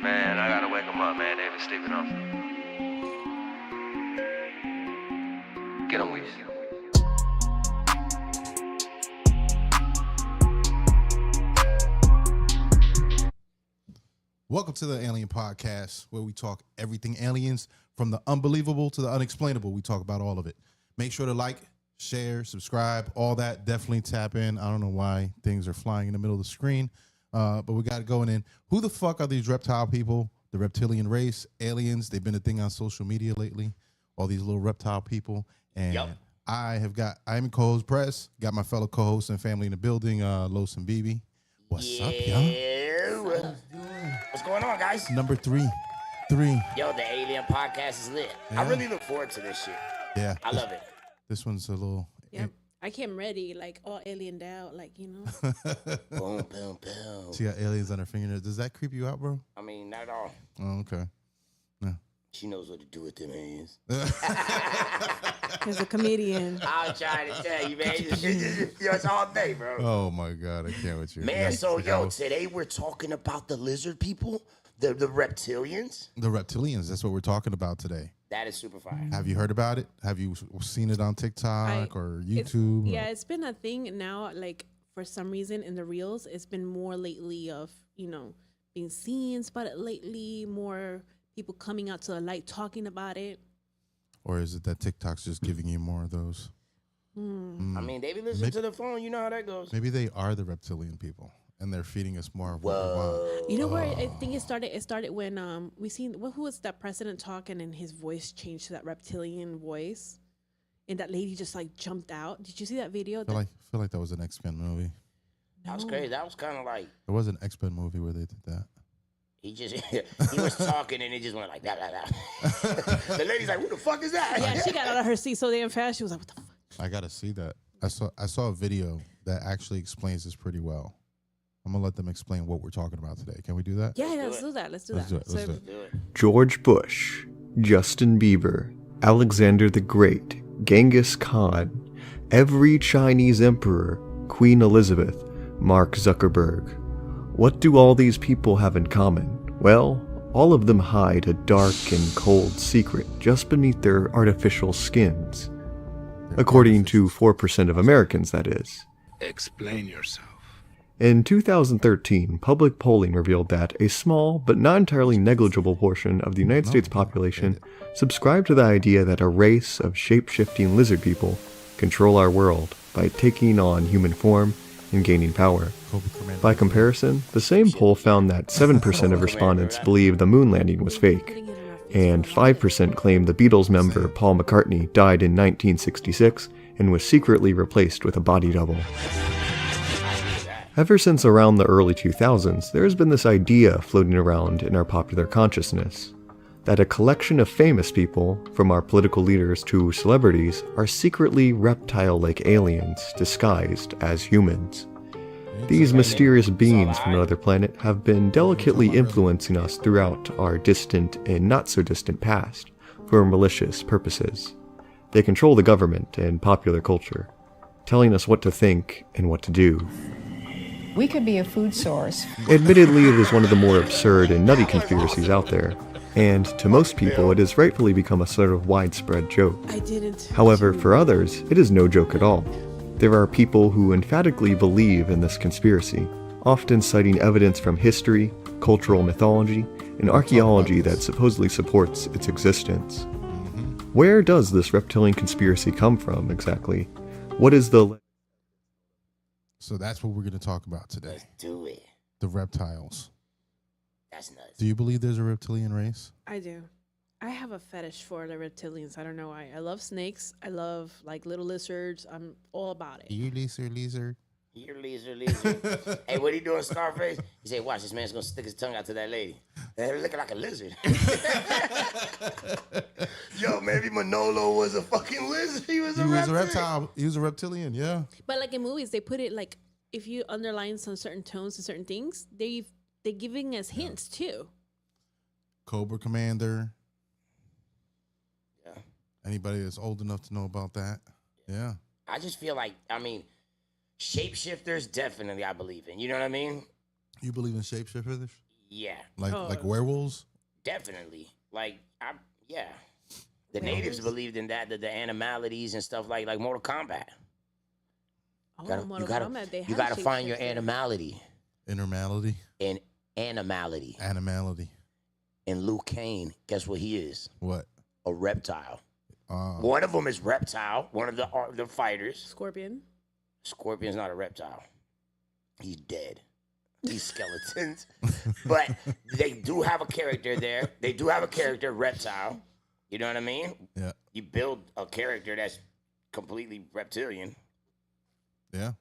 Man, I gotta wake him up, man. They've been sleeping on. Get him, Weezy. Welcome to the Alien Podcast, where we talk everything aliens, from the unbelievable to the unexplainable. We talk about all of it. Make sure to like, share, subscribe, all that. Definitely tap in. I don't know why things are flying in the middle of the screen, but we got it going in. Who the fuck are these reptile people? The reptilian race, aliens. They've been a thing on social media lately. All these little reptile people. And I'm your co-host, Press. Got my fellow co-hosts and family in the building, Los and BB. What's up, y'all? What's going on, guys? Number three. Yo, the Alien Podcast is lit. Yeah. I really look forward to this shit. Yeah. I love it. This one's a little... Yeah, I came ready, like all aliened out, like, you know. Boom, boom, boom. She got aliens on her fingernails. Does that creep you out, bro? I mean, not at all. Oh, okay. Yeah. She knows what to do with them hands. As a comedian. I'm trying to tell you, man. It's all day, bro. Oh, my God. I can't with you. Man, so, today we're talking about the lizard people, the reptilians. The reptilians. That's what we're talking about today. That is super fire. Have you heard about it? Have you seen it on TikTok or YouTube? It's been a thing now, like, for some reason in the reels, it's been more lately of, you know, being seen, spotted lately, more people coming out to the light talking about it. Or is it that TikTok's just giving you more of those? I mean, they be listening to the phone. You know how that goes. Maybe they are the reptilian people, and they're feeding us more of what we want. You know where I think it started? It started when we seen who was that president talking and his voice changed to that reptilian voice, and that lady just like jumped out. Did you see that video? I feel like that was an X-Men movie. That was crazy. That was kind of like... There was an X-Men movie where they did that. He was talking and it just went like that. The lady's like, "Who the fuck is that?" Yeah, she got out of her seat so damn fast. She was like, "What the fuck?" I gotta see that. I saw a video that actually explains this pretty well. I'm gonna let them explain what we're talking about today. Can we do that? Yeah, let's do that. Let's do that. George Bush, Justin Bieber, Alexander the Great, Genghis Khan, every Chinese emperor, Queen Elizabeth, Mark Zuckerberg. What do all these people have in common? Well, all of them hide a dark and cold secret just beneath their artificial skins. According to 4% of Americans, that is. Explain yourself. In 2013, public polling revealed that a small but not entirely negligible portion of the United States population subscribed to the idea that a race of shape-shifting lizard people control our world by taking on human form and gaining power. By comparison, the same poll found that 7% of respondents believed the moon landing was fake, and 5% claimed the Beatles member Paul McCartney died in 1966 and was secretly replaced with a body double. Ever since around the early 2000s, there has been this idea floating around in our popular consciousness that a collection of famous people, from our political leaders to celebrities, are secretly reptile-like aliens disguised as humans. These mysterious beings from another planet have been delicately influencing us throughout our distant and not-so-distant past for malicious purposes. They control the government and popular culture, telling us what to think and what to do. We could be a food source. Admittedly, it is one of the more absurd and nutty conspiracies out there, and to most people it has rightfully become a sort of widespread joke. I didn't. However, for others, it is no joke at all. There are people who emphatically believe in this conspiracy, often citing evidence from history, cultural mythology, and archaeology that supposedly supports its existence. Where does this reptilian conspiracy come from exactly? What is the... So that's what we're going to talk about today. Let's do it. The reptiles. That's nuts. Do you believe there's a reptilian race? I do. I have a fetish for the reptilians. I don't know why. I love snakes. I love like little lizards. I'm all about it. You lizard. You're lizard. Hey, what he doing, Scarface? He said, watch, this man's gonna stick his tongue out to that lady. They're looking like a lizard. Yo, maybe Manolo was a fucking lizard. He was a reptile. He was a reptilian, yeah. But like in movies, they put it like if you underline some certain tones and certain things, they're giving us hints too. Cobra Commander. Yeah. Anybody that's old enough to know about that? Yeah. I just feel like, I mean, shapeshifters, definitely I believe in. You know what I mean? You believe in shapeshifters? Yeah. Like werewolves? Definitely. Like, yeah. The natives believed in that, the animalities and stuff like Mortal Kombat. Oh, Mortal Kombat, they have you gotta find your shapeshifter. animality. Intermality? And animality. Animality. And Liu Kang, guess what he is? What? A reptile. One of them is Reptile, one of the fighters. Scorpion. Scorpion's not a reptile. He's dead. He's skeletons. But they do have a character there. They do have a character, Reptile. You know what I mean? Yeah. You build a character that's completely reptilian. Yeah.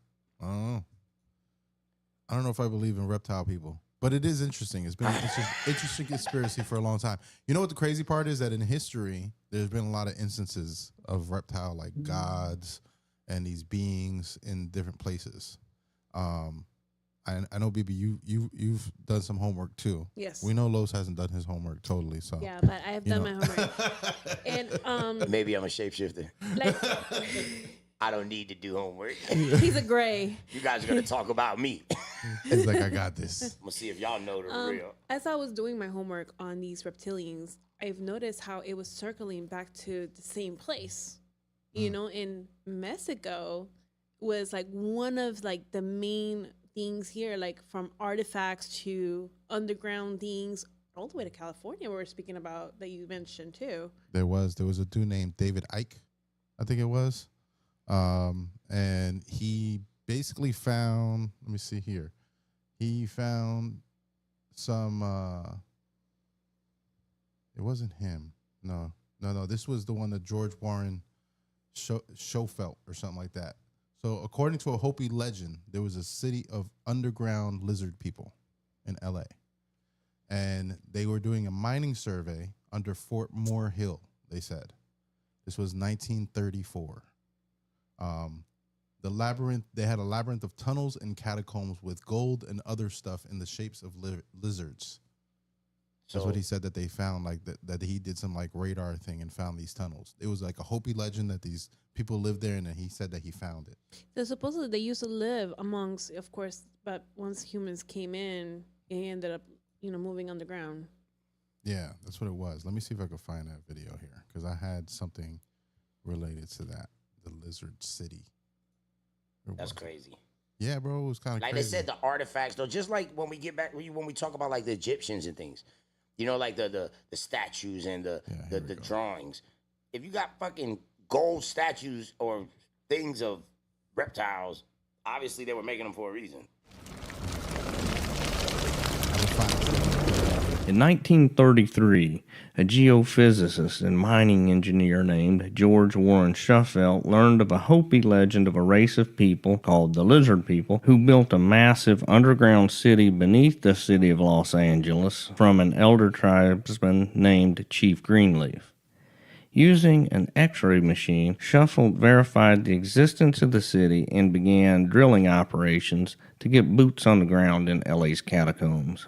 I don't know if I believe in reptile people, but it is interesting. It's been an interesting conspiracy for a long time. You know what the crazy part is? That in history, there's been a lot of instances of reptile like gods and these beings in different places. I know, BB, you've done some homework too. Yes. We know Los hasn't done his homework totally. So Yeah, but I have done my homework. And Maybe I'm a shapeshifter. like I don't need to do homework. he's a gray. You guys are gonna talk about me. he's like, I got this. I'm gonna see if y'all know the real. As I was doing my homework on these reptilians, I've noticed how it was circling back to the same place. You know, in Mexico was like one of like the main things here, like from artifacts to underground things, all the way to California. We're speaking about that you mentioned too. There was a dude named David Icke, I think it was, and he basically found. Let me see here. He found some. It wasn't him. No. This was the one that George Warren Schofelt or something like that. So according to a Hopi legend, there was a city of underground lizard people in LA. And they were doing a mining survey under Fort Moore Hill, they said. This was 1934. They had a labyrinth of tunnels and catacombs with gold and other stuff in the shapes of lizards. That's what he said that they found, like that he did some like radar thing and found these tunnels. It was like a Hopi legend that these people lived there, and then he said that he found it. So supposedly they used to live amongst, of course, but once humans came in, they ended up, moving underground. Yeah, that's what it was. Let me see if I can find that video here, because I had something related to that. The lizard city. That's crazy. Yeah, bro, it was kind of like crazy. They said, the artifacts though, just like when we get back, when we talk about like the Egyptians and things, like the statues and the drawings. If you got fucking gold statues or things of reptiles, obviously they were making them for a reason. In 1933, a geophysicist and mining engineer named George Warren Schofelt learned of a Hopi legend of a race of people called the Lizard People who built a massive underground city beneath the city of Los Angeles from an elder tribesman named Chief Greenleaf. Using an X-ray machine, Schofelt verified the existence of the city and began drilling operations to get boots on the ground in LA's catacombs.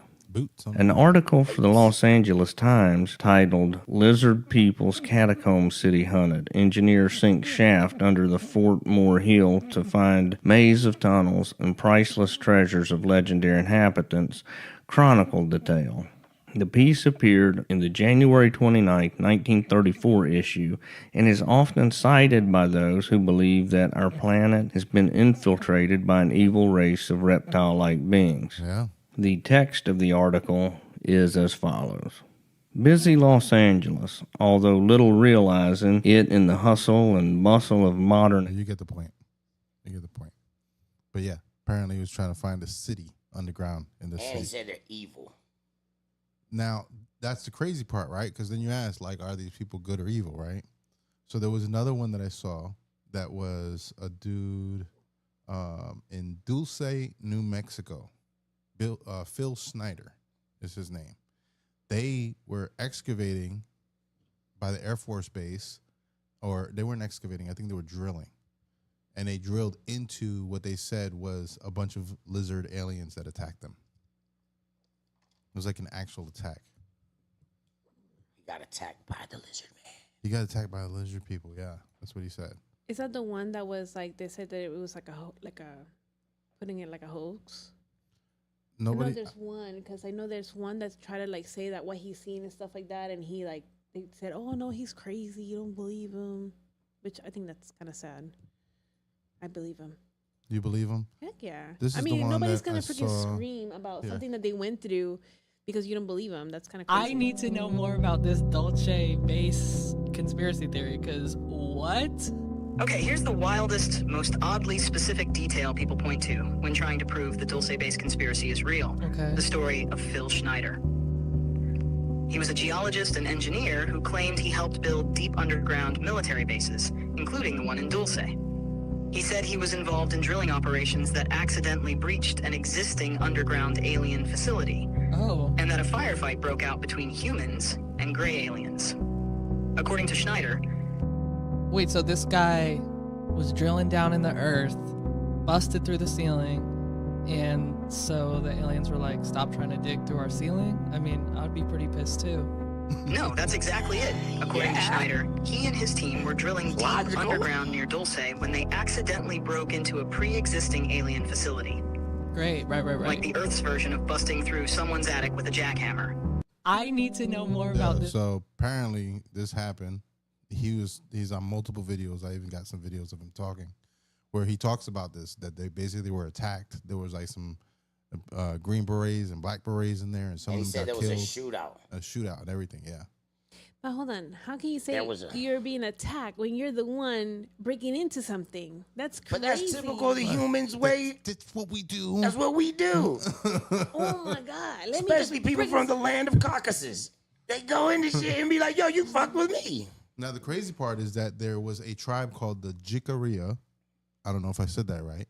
An article for the Los Angeles Times titled "Lizard People's Catacomb City Hunted. Engineers sink shaft under the Fort Moore Hill to find maze of tunnels and priceless treasures of legendary inhabitants" chronicled the tale. The piece appeared in the January 29, 1934 issue and is often cited by those who believe that our planet has been infiltrated by an evil race of reptile-like beings. Yeah. The text of the article is as follows. Busy Los Angeles, although little realizing it in the hustle and bustle of modern... You get the point. You get the point. But yeah, apparently he was trying to find a city underground in the And city. he said they're evil. Now, that's the crazy part, right? Because then you ask, like, are these people good or evil, right? So there was another one that I saw that was a dude in Dulce, New Mexico. Phil Snyder is his name. They were excavating by the Air Force Base, or they weren't excavating, I think they were drilling. And they drilled into what they said was a bunch of lizard aliens that attacked them. It was like an actual attack. He got attacked by the lizard man. He got attacked by the lizard people, yeah. That's what he said. Is that the one that was like they said that it was like putting it like a hoax? I know Nobody. there's one because I know there's one that's trying to like say that what he's seen and stuff like that, and he like they said, "Oh no, he's crazy. You don't believe him," which I think that's kind of sad. I believe him. You believe him? Heck yeah. This I is the mean, one nobody's that gonna I freaking saw. scream about Yeah. something that they went through because you don't believe them. That's kind of crazy. I need to know more about this Dolce base conspiracy theory, because what? Okay, here's the wildest, most oddly specific detail people point to when trying to prove the Dulce base conspiracy is real. Okay. The story of Phil Schneider. He was a geologist and engineer who claimed he helped build deep underground military bases, including the one in Dulce. He said he was involved in drilling operations that accidentally breached an existing underground alien facility, Oh. and that a firefight broke out between humans and gray aliens. According to Schneider, Wait, so this guy was drilling down in the earth, busted through the ceiling, and so the aliens were like, stop trying to dig through our ceiling? I mean, I'd be pretty pissed too. no, that's exactly it. According to Schneider, he and his team were drilling deep Logical. underground near Dulce when they accidentally broke into a pre-existing alien facility. Great, right. Like the Earth's version of busting through someone's attic with a jackhammer. I need to know more about this. So apparently this happened. He's on multiple videos. I even got some videos of him talking where he talks about this, that they basically were attacked. There was like some green berets and black berets in there, and some And he of them said there got was killed. a shootout and everything, yeah. But hold on, how can you say There was a- you're being attacked when you're the one breaking into something? That's crazy. But that's typical of the humans' way. That's what we do. That's what we do. Oh my God! Let Especially me people from the land of Caucasus. They go into shit and be like, yo, you fucked with me. Now, the crazy part is that there was a tribe called the Jikaria. I don't know if I said that right.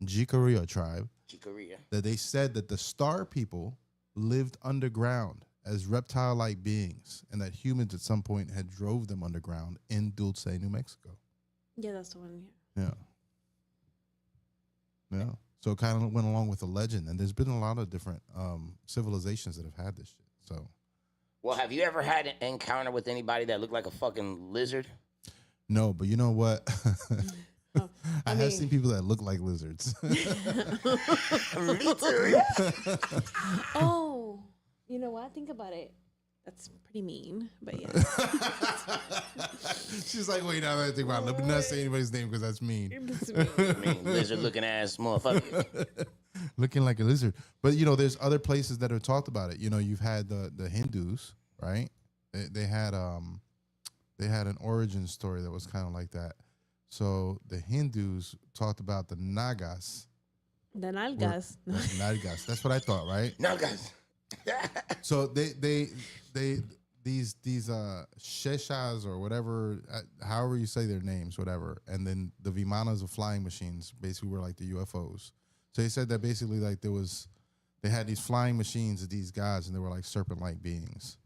Jikaria tribe. Chicoria. That they said that the star people lived underground as reptile-like beings, and that humans at some point had drove them underground in Dulce, New Mexico. Yeah, that's the one. Yeah. Yeah. So it kind of went along with the legend, and there's been a lot of different civilizations that have had this shit. So Well, have you ever had an encounter with anybody that looked like a fucking lizard? no, but you know what? I have mean- seen people that look like lizards. Me too. Oh, you know what? Think about it. That's pretty mean, but yeah. She's like, wait, now that I think about it, let me not say anybody's name because that's mean. That's mean. I mean, lizard-looking ass motherfucker. Looking like a lizard. But, you know, there's other places that have talked about it. You know, you've had the Hindus, right? They had an origin story that was kind of like that. So the Hindus talked about the Nagas. The nalgas. Nagas. That's what I thought, right? No, guys. So these Sheshas or whatever, however you say their names, whatever, and then the Vimanas of flying machines basically were like the UFOs. So he said that basically like they had these flying machines of these guys, and they were like serpent-like beings.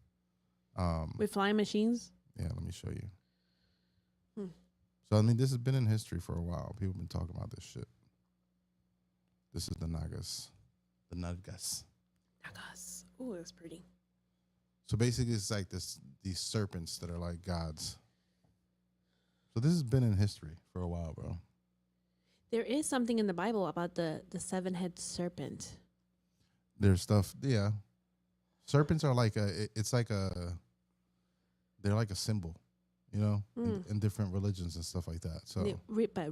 With flying machines? Yeah, let me show you. So I mean, this has been in history for a while. People have been talking about this shit. This is the Nagas. The Nagas. Nagas. Oh, that's pretty. So basically, it's like these serpents that are like gods. So this has been in history for a while, bro. There is something in the Bible about the seven-head serpent. There's stuff, yeah. serpents are like they're like a symbol, you know, in different religions and stuff like that. So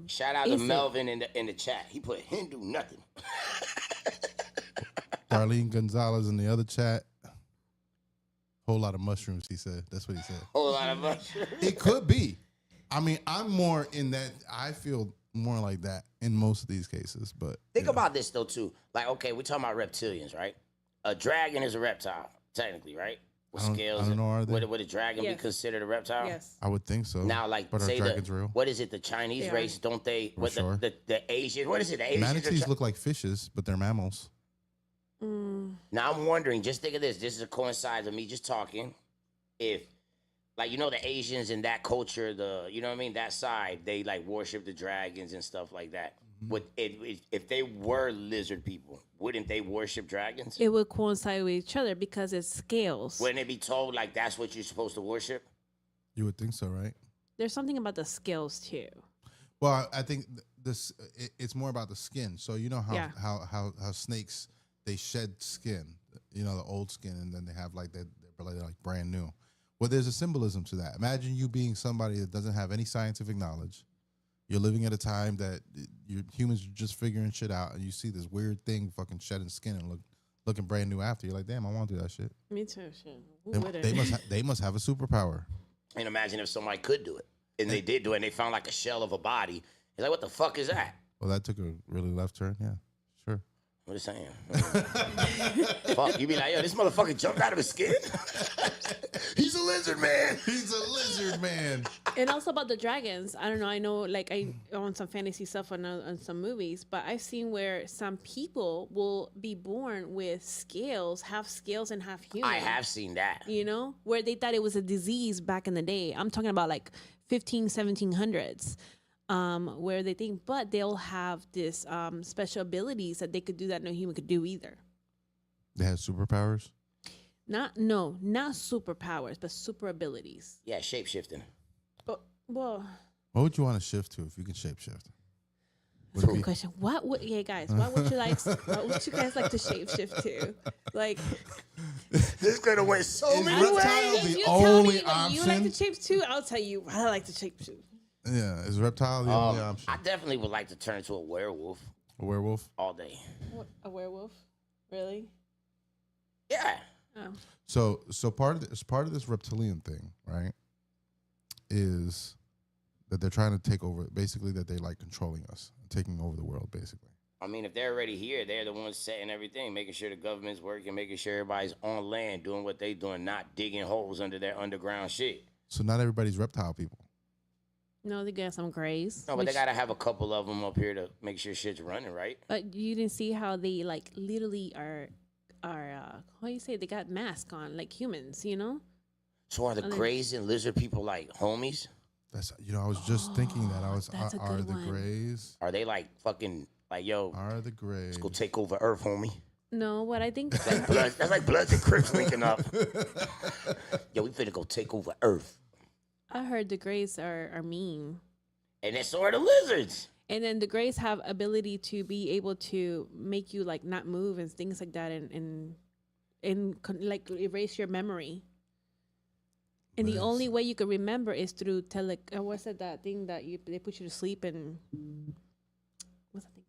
shout out to Melvin in the chat. He put Hindu nothing. Darlene Gonzalez in the other chat. Whole lot of mushrooms, he said. That's what he said. Whole lot of mushrooms. It could be. I mean, I'm more in that. I feel more like that in most of these cases. But think about this though too. Like, okay, we're talking about reptilians, right? A dragon is a reptile, technically, right? With scales. I don't know. Are they? Would a dragon be considered a reptile? Yes. I would think so. Now, like, but say are dragons real? What is it? The Chinese race, don't they? What sure. the Asian? What is it? The Asians Manatees look like fishes, but they're mammals. Now I'm wondering. Just think of this. This is a coincides of me just talking. If, like, you know, the Asians in that culture, you know what I mean, that side, they like worship the dragons and stuff like that. Would if they were lizard people, wouldn't they worship dragons? It would coincide with each other because it's scales. Wouldn't it be told like that's what you're supposed to worship? You would think so, right? There's something about the scales too. Well, I think it's more about the skin. So you know how snakes, they shed skin, you know, the old skin, and then they have like they're like brand new. Well, there's a symbolism to that. Imagine you being somebody that doesn't have any scientific knowledge. You're living at a time that humans are just figuring shit out, and you see this weird thing fucking shedding skin and looking brand new after. You're like, damn, I want to do that shit. Me too. Shit. They must have a superpower. And imagine if somebody could do it, and they did do it, and they found like a shell of a body. It's like, what the fuck is that? Well, that took a really left turn. Yeah, sure. I'm just saying. Fuck, you be like, yo, this motherfucker jumped out of his skin? He's a lizard man. He's a lizard man. And also about the dragons. I don't know. I know, like, I own some fantasy stuff on some movies, but I've seen where some people will be born with scales, half scales and half human. I have seen that. You know, where they thought it was a disease back in the day. I'm talking about like 1700s. Where they think, but they'll have this special abilities that they could do that no human could do either. They have superpowers? Not superpowers, but super abilities. Yeah, shapeshifting. Well, what would you want to shift to if you could shapeshift? Good question. What would you guys like to shapeshift to? Like, this could have went so many ways. If you tell me what you like to shape to, I'll tell you what I like to shape to. Yeah, is reptile the only option? I definitely would like to turn into a werewolf. A werewolf? All day. A werewolf? Really? Yeah. Oh. So part of this reptilian thing, right, is that they're trying to take over. Basically, that they like controlling us, taking over the world, basically. I mean, if they're already here, they're the ones setting everything, making sure the government's working, making sure everybody's on land, doing what they doing, not digging holes under their underground shit. So not everybody's reptile people. No, they got some grays. No, but they gotta have a couple of them up here to make sure shit's running, right? But you didn't see how they like literally are how you say, they got masks on like humans, you know? So are the grays and lizard people like homies? That's I was just thinking that. Are the one. grays? Are they like fucking like yo? Are the grays? Let's go take over Earth, homie. No, what I think That's like Bloods and Crips linking up. Yo, we finna go take over Earth. I heard the grays are mean. And then so are the lizards. And then the grays have ability to be able to make you like not move and things like that, and like erase your memory. And the only way you can remember is through what's that thing that they put you to sleep and what's that thing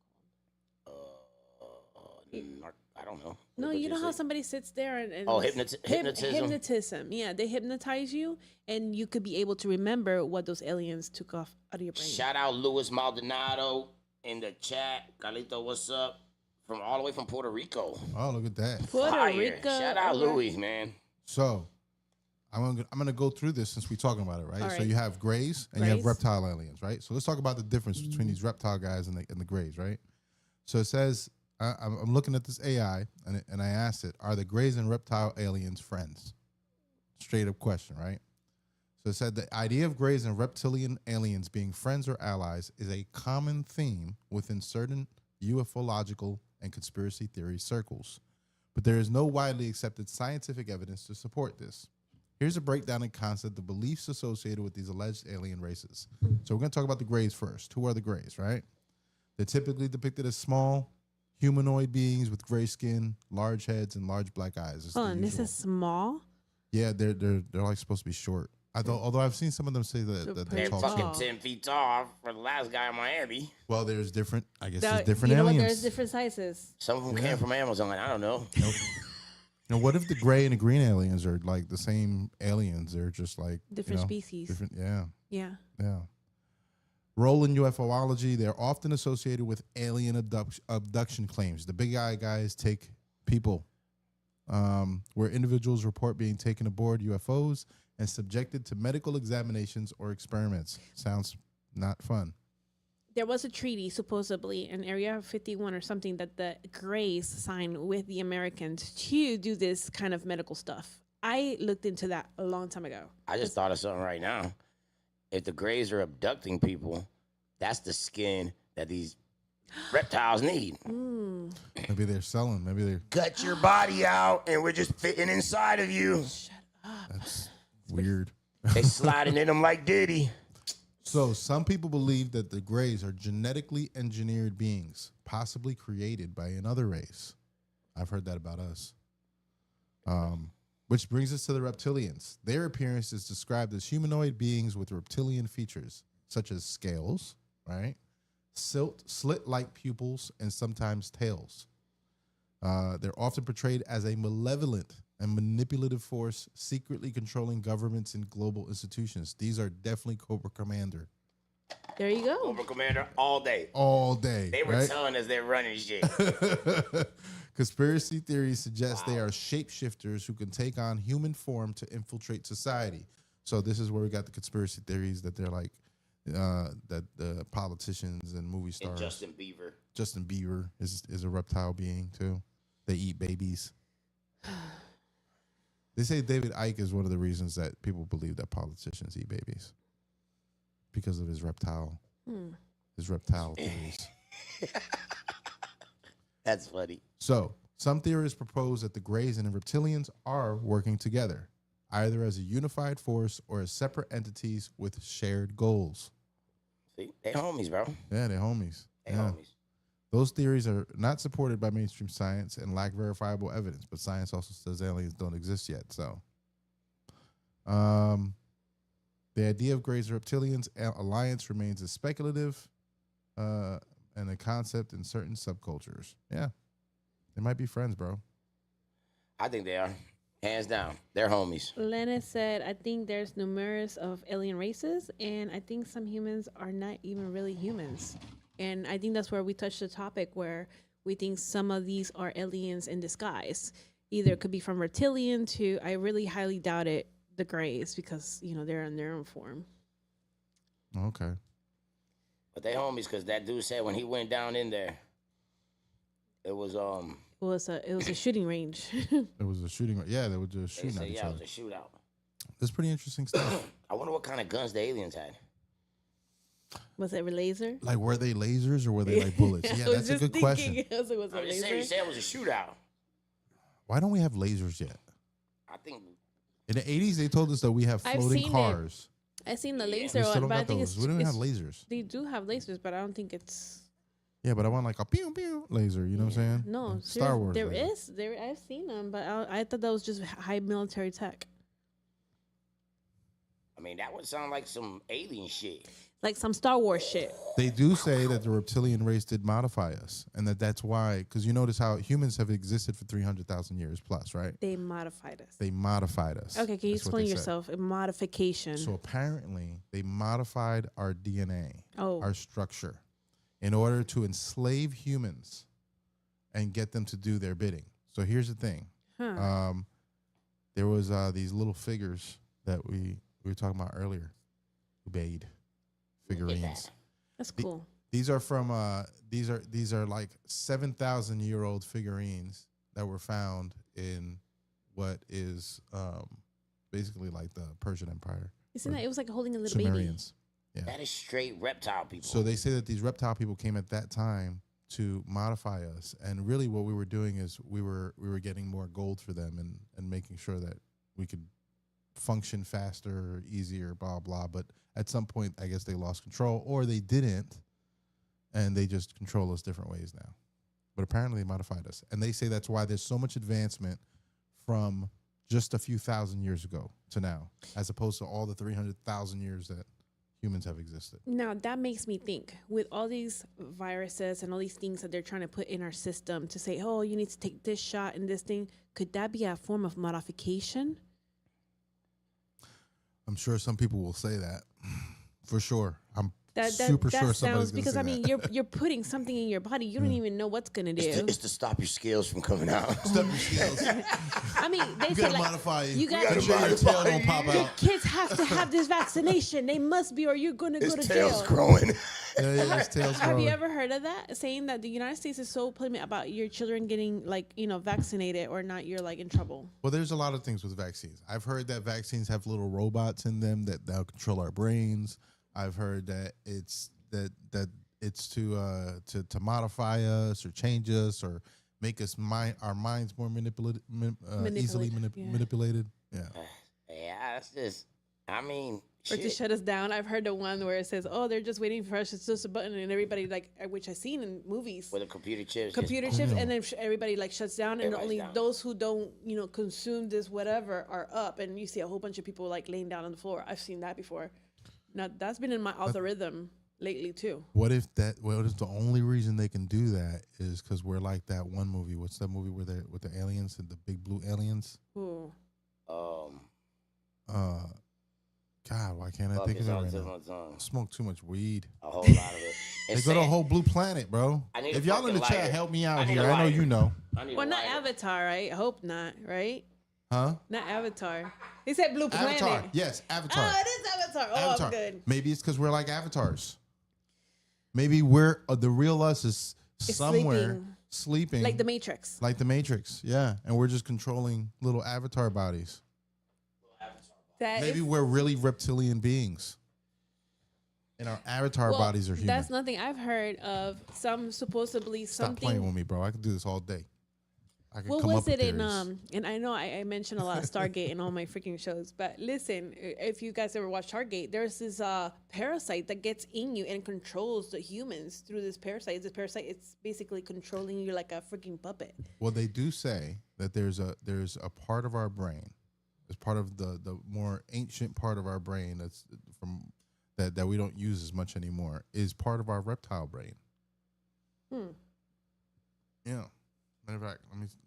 called? I don't know. No, you know how somebody sits there and hypnotism. Hypnotism. Yeah, they hypnotize you, and you could be able to remember what those aliens took off out of your brain. Shout out Luis Maldonado in the chat. Carlito, what's up? From all the way from Puerto Rico. Oh, look at that. Puerto Rico. Shout out Luis, man. So I'm gonna go through this since we're talking about it, right? Right. So you have grays and you have reptile aliens, right? So let's talk about the difference between these reptile guys and the grays, right? So it says I'm looking at this AI and I asked it, are the grays and reptile aliens friends? Straight up question, right? So it said the idea of grays and reptilian aliens being friends or allies is a common theme within certain ufological and conspiracy theory circles, but there is no widely accepted scientific evidence to support this. Here's a breakdown in concept of beliefs associated with these alleged alien races. So we're going to talk about the grays first. Who are the grays, right? They're typically depicted as small, humanoid beings with gray skin, large heads, and large black eyes. It's Oh, the and this usual. is small. Yeah, they're like supposed to be short. Although I've seen some of them say that they're They're tall. fucking tall. 10 feet tall for the last guy in Miami. Well, there's different. I guess That- there's different you know aliens. what? There's different sizes. Some of them came from Amazon. I don't know. Now, what if the gray and the green aliens are like the same aliens? They're just like Different species. Different, yeah, Yeah. yeah. Role in UFOlogy, they're often associated with alien abduction claims. The big eye guys take people, where individuals report being taken aboard UFOs and subjected to medical examinations or experiments. Sounds not fun. There was a treaty, supposedly, in Area 51 or something, that the Greys signed with the Americans to do this kind of medical stuff. I looked into that a long time ago. I just thought of something right now. If the Greys are abducting people, that's the skin that these reptiles need. Maybe they're selling. Maybe they're. Gut your body out, and we're just fitting inside of you. That's weird. They sliding in them like Diddy. So some people believe that the Greys are genetically engineered beings, possibly created by another race. I've heard that about us. Which brings us to the reptilians. Their appearance is described as humanoid beings with reptilian features, such as scales, right? Slit-like pupils, and sometimes tails. They're often portrayed as a malevolent and manipulative force secretly controlling governments and global institutions. These are definitely Cobra Commander. There you go. Cobra Commander all day. All day. They were right? telling us they're running shit. Conspiracy theories suggest they are shapeshifters who can take on human form to infiltrate society. So this is where we got the conspiracy theories that they're like that the politicians and movie stars. And Justin Bieber is a reptile being too. They eat babies. They say David Icke is one of the reasons that people believe that politicians eat babies because of his reptile theories. That's funny. So, some theorists propose that the Greys and the reptilians are working together, either as a unified force or as separate entities with shared goals. See, they homies, bro. Yeah, they're homies. They Yeah. homies. Those theories are not supported by mainstream science and lack verifiable evidence, but science also says aliens don't exist yet. So, the idea of Greys and reptilians alliance remains a speculative and a concept in certain subcultures. Yeah, they might be friends, bro. I think they are. Hands down. They're homies. Lena said, I think there's numerous of alien races, and I think some humans are not even really humans. And I think that's where we touched the topic where we think some of these are aliens in disguise. Either it could be from reptilian to, I really highly doubt it, the Greys, because, you know, they're in their own form. Okay. But they homies because that dude said when he went down in there, it was It was a shooting range. It was a shooting. Yeah, they were just they shooting said, at each yeah, it other. was a shootout. That's pretty interesting stuff. I wonder what kind of guns the aliens had. Was it a laser? Like, were they lasers or were they like bullets? Yeah, I was that's a just good question. thinking, was it a I'm just saying, you laser? said it was a shootout. Why don't we have lasers yet? I think In the 80s, they told us that we have I've floating seen it. cars. I seen the We laser still one, don't but I got think those. it's We don't even have it's- lasers. They do have lasers, but I don't think it's Yeah, but I want like a pew pew laser. You know what I'm saying? no. Star Wars. There laser. is there. I've seen them, but I thought that was just high military tech, I mean, that would sound like some alien shit. like some Star Wars shit. They do say that the reptilian race did modify us, and that's why. Because you notice how humans have existed for 300,000 years plus, right? They modified us. They modified us. Okay, can you That's what explain they said. yourself? A modification. So apparently, they modified our DNA, Oh. our structure, in order to enslave humans and get them to do their bidding. So here's the thing: Huh. there was these little figures that we were talking about earlier, Ubaid figurines. That's cool. These are from these are like 7,000-year-old figurines that were found in what is basically like the Persian Empire. Isn't that? It was like holding a little baby. Sumerians. Yeah. That is straight reptile people. So they say that these reptile people came at that time to modify us, and really what we were doing is we were getting more gold for them and making sure that we could function faster, easier, blah blah. But at some point, I guess they lost control, or they didn't, and they just control us different ways now. but apparently they modified us. And they say that's why there's so much advancement from just a few thousand years ago to now, as opposed to all the 300,000 years that humans have existed. Now, that makes me think, with all these viruses and all these things that they're trying to put in our system to say, oh, you need to take this shot and this thing, could that be a form of modification? I'm sure some people will say that, for sure. I'm That super sure somebody's sounds, going to because say I mean, that. you're putting something in your body you don't even know what's gonna do. It's to stop your scales from coming out. Step your scales. I mean, they You say gotta like modify it. you got Make sure your tail don't pop your out. kids have to have this vaccination. They must be, or you're gonna go His to tail's jail. growing. Yeah, his tail's Have growing. you ever heard of that? Saying that the United States is so plummet about your children getting vaccinated or not, you're like in trouble. Well, there's a lot of things with vaccines. I've heard that vaccines have little robots in them that'll control our brains. I've heard that it's to modify us or change us or make us our minds more easily manipulated. Yeah. Yeah, it's just, I mean, Or to shut us down. I've heard the one where it says, "Oh, they're just waiting for us. It's just a button," and everybody which I've seen in movies, with the computer chips. and then everybody shuts down, and Everybody's only down. those who don't consume this whatever are up, and you see a whole bunch of people laying down on the floor. I've seen that before. Now that's been in my algorithm lately too. What if the only reason they can do that is because we're like that one movie? What's that movie where they're with the aliens and the big blue aliens? Ooh. God, why can't I think of it right now? Smoke too much weed. A whole lot of it. They go to a whole blue planet, bro. If y'all in the chat, help me out here. I know you know. Well, not Avatar, right? I hope not, right? Huh? Not Avatar. He said Blue Planet. Avatar. Yes, Avatar. Oh, it is Avatar. Oh, Avatar. I'm good. Maybe it's because we're like avatars. Maybe we're the real us is It's somewhere sleeping. Like the Matrix. Like the Matrix, yeah. And we're just controlling little avatar bodies. Maybe we're really reptilian beings. And our avatar bodies are human. That's nothing I've heard of. Supposedly Stop something. playing with me, bro. I could do this all day. I could What come was up with it in theories. and I know I mentioned a lot of Stargate in all my freaking shows, but listen, if you guys ever watch Stargate, there's this parasite that gets in you and controls the humans through this parasite. This parasite, it's basically controlling you like a freaking puppet. Well, they do say that there's a part of our brain, as part of the more ancient part of our brain that's from that we don't use as much anymore, is part of our reptile brain. Yeah. Matter of fact,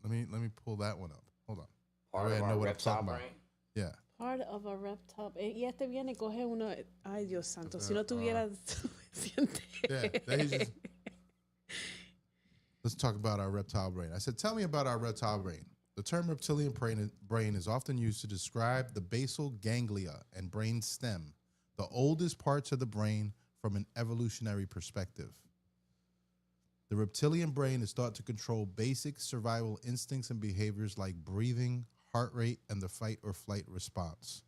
let me pull that one up. Hold on. Part of our reptile brain? Yeah. Part of a reptile. Y este viene coge uno. Ay, Dios santo. Si no tuvieras suficiente. Yeah. Let's talk about our reptile brain. I said, tell me about our reptile brain. The term reptilian brain is often used to describe the basal ganglia and brain stem, the oldest parts of the brain from an evolutionary perspective. The reptilian brain is thought to control basic survival instincts and behaviors like breathing, heart rate, and the fight or flight response.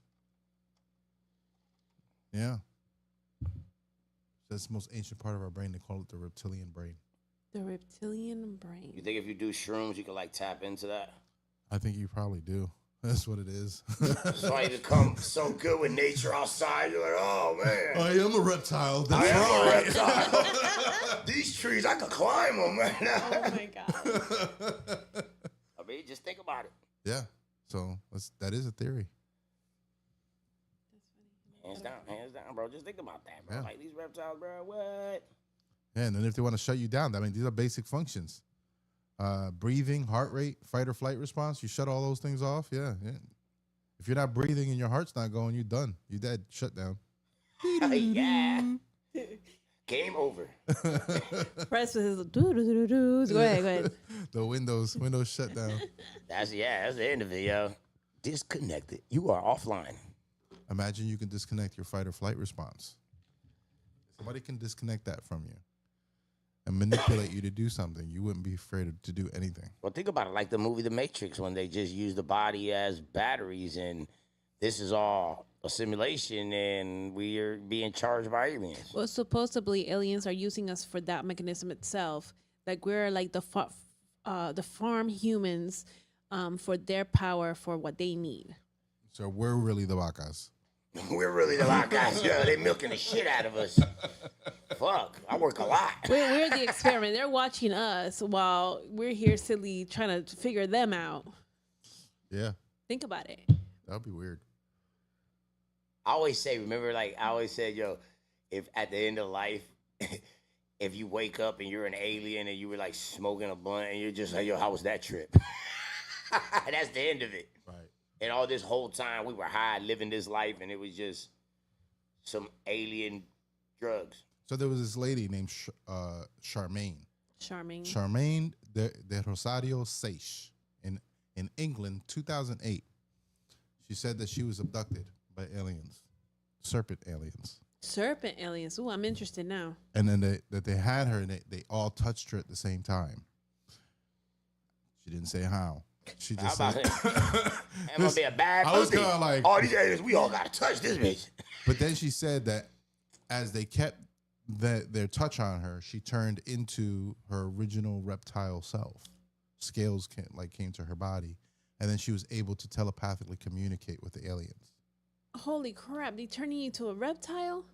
Yeah. That's the most ancient part of our brain. They call it the reptilian brain. The reptilian brain. You think if you do shrooms, you can tap into that? I think you probably do. That's what it is. That's why you become so good with nature outside. You're like, oh, man. I am a reptile. That's I am right. a reptile. These trees, I could climb them right now. Oh, my God. I mean, just think about it. Yeah. So that is a theory. Hands down, bro. Just think about that, bro. Yeah. Like these reptiles, bro. What? Yeah, and then if they want to shut you down, I mean, these are basic functions. Breathing, heart rate, fight or flight response. You shut all those things off. Yeah. If you're not breathing and your heart's not going, you're done. You're dead. Shut down. Yeah. Game over. Press with his doo-doo-doo-doos. Go ahead. The windows shut down. That's the end of it, yo. Disconnected. You are offline. Imagine you can disconnect your fight or flight response. Somebody can disconnect that from you and manipulate you to do something. You wouldn't be afraid to do anything. Well, think about it, like the movie The Matrix, when they just use the body as batteries, and this is all a simulation, and we are being charged by aliens. Well, supposedly aliens are using us for that mechanism itself. Like we're like the farm humans for their power for what they need. So we're really the vacas. We're really the guys. Yeah, they milking the shit out of us fuck? I work a lot. We're the experiment. They're watching us while we're here silly trying to figure them out. Yeah. Think about it. That'd be weird. I always say, remember, like I always said, yo, if at the end of life, if you wake up and you're an alien and you were like smoking a blunt and you're just like, yo, how was that trip? That's the end of it. Right. And all this whole time we were high living this life and it was just some alien drugs. So there was this lady named Charmaine. Charmaine de Rosario Seix in England, 2008. She said that she was abducted by aliens, serpent aliens. Serpent aliens. Ooh, I'm interested now. And then they had her and they all touched her at the same time. She didn't say how. She just said, That must be a bad movie. I was kind of like, all these aliens, we all got to touch this bitch. But then she said that as they kept their touch on her, she turned into her original reptile self. Scales came to her body, and then she was able to telepathically communicate with the aliens. Holy crap! They turning you into a reptile?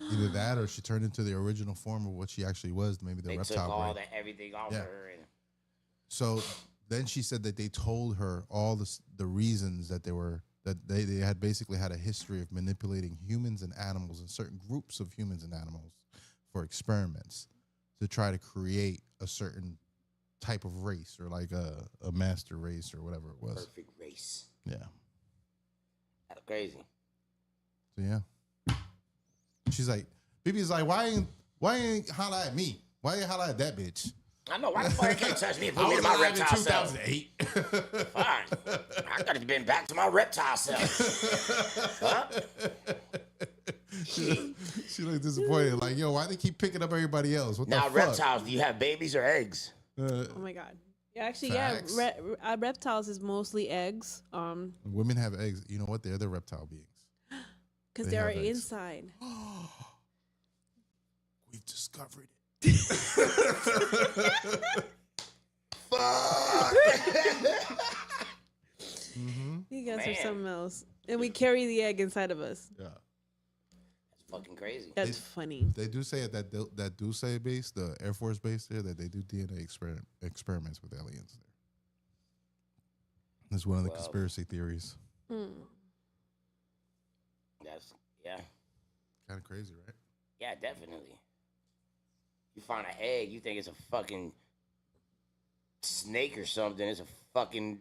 Either that, or she turned into the original form of what she actually was. Maybe the they reptile. took all brain. everything off her. And So then she said that they told her all the reasons that they had basically had a history of manipulating humans and animals and certain groups of humans and animals for experiments to try to create a certain type of race or like a master race or whatever it was. Perfect race. Yeah. That's crazy. So yeah. She's like, BB's like, why ain't holla at me? Why ain't holla at that bitch? I know. Why the fuck you can't touch me and put I me was to my alive in reptile self? 2008. Fine. I could have been back to my reptile self. Huh? She looked disappointed. Like, yo, why they keep picking up everybody else? What Now, the fuck? reptiles, do you have babies or eggs? Oh my god. Yeah, actually, Facts. yeah. Reptiles is mostly eggs. Women have eggs. You know what? They're the reptile beings. Because They they're have eggs. inside. We've discovered it. Fuck. You guys Man. are something else, and we carry the egg inside of us. Yeah. That's fucking crazy. That's funny. They do say at that Dulce base, the Air Force base there, that they do DNA experiments with aliens there. That's one of the conspiracy theories. Mm. That's, yeah. Kind of crazy, right? Yeah, definitely. You find an egg, you think it's a fucking snake or something. It's a fucking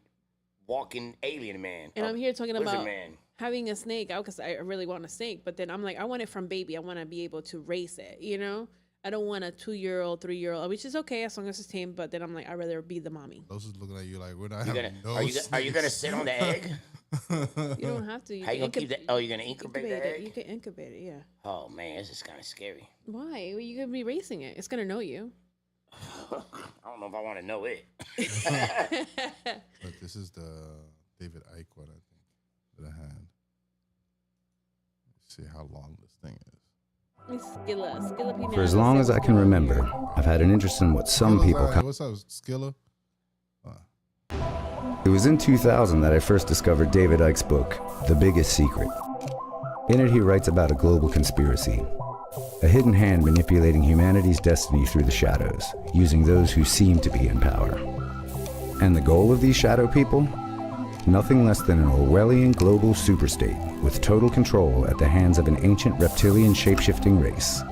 walking alien man. And I'm here talking Lizard about man. having a snake out because I really want a snake. But then I'm like, I want it from baby. I want to be able to raise it, you know? I don't want a 2-year-old, 3-year-old, which is okay as long as it's tame. But then I'm like, I'd rather be the mommy. Those is looking at you like, we're not You having gonna, no are you gonna sit on the egg? You don't have to. How you gonna keep that? Oh, you're gonna incubate the it. egg? You can incubate it, yeah. Oh man, this is kind of scary. Why? Well, you're going to be raising it. It's going to know you. I don't know if I want to know it. But this is the David Icke one, I think, that I had. Let's see how long this thing is. Skilla For as long as I can remember, I've had an interest in what some people Skilla's, what's up, Skilla? It was in 2000 that I first discovered David Icke's book, The Biggest Secret. In it, he writes about a global conspiracy, a hidden hand manipulating humanity's destiny through the shadows, using those who seem to be in power. And the goal of these shadow people? Nothing less than an Orwellian global superstate with total control at the hands of an ancient reptilian shapeshifting race.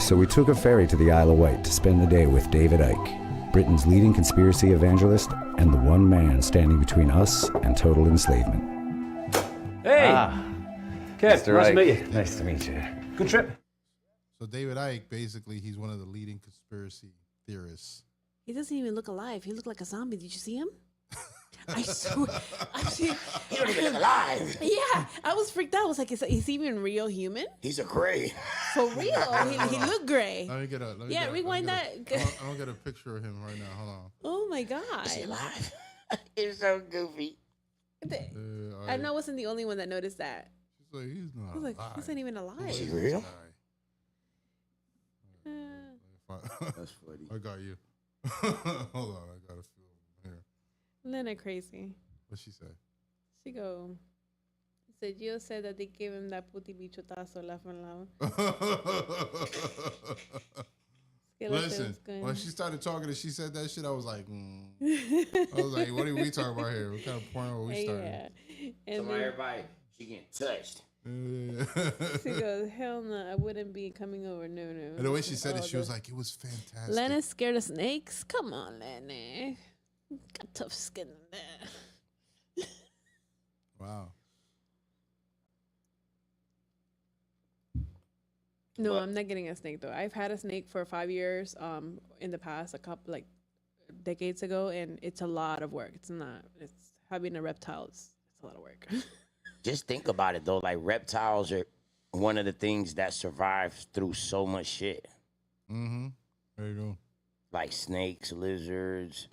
So we took a ferry to the Isle of Wight to spend the day with David Icke, Britain's leading conspiracy evangelist and the one man standing between us and total enslavement. Hey! Kev, Mr. nice to Icke. meet you. Nice to meet you. Good trip. So David Icke, basically, he's one of the leading conspiracy theorists. He doesn't even look alive. He looked like a zombie. Did you see him? I swear. He don't even look alive. Yeah, I was freaked out. I was like, is he even real human? He's a gray. For real. He looked gray. Let me get a. Rewind that. I don't get a picture of him right now. Hold on. Oh my God. Is he alive? He's so goofy. I know I wasn't the only one that noticed that. She's like, he's not I was like, alive. he's not even alive. Is he real? That's funny. I got you. Hold on, I gotta feel here. Lena crazy. What'd she say? She go, So Gio said that they gave him that puti bichotazo laugh and loud. Listen, when she started talking and she said that shit, I was like, I was like, what are we talking about here? What kind of porn are we starting? Yeah. And Somebody, everybody, she getting touched. She goes, hell no, I wouldn't be coming over. No. And the way she said it, she was like, it was fantastic. Lennox scared of snakes? Come on, Lennox. Got tough skin in there. Wow. No, I'm not getting a snake though. I've had a snake for 5 years in the past, a couple like decades ago, and it's a lot of work. It's having a reptile, it's a lot of work. Just think about it though, like reptiles are one of the things that survives through so much shit. Mm-hmm. There you go. Like snakes, lizards,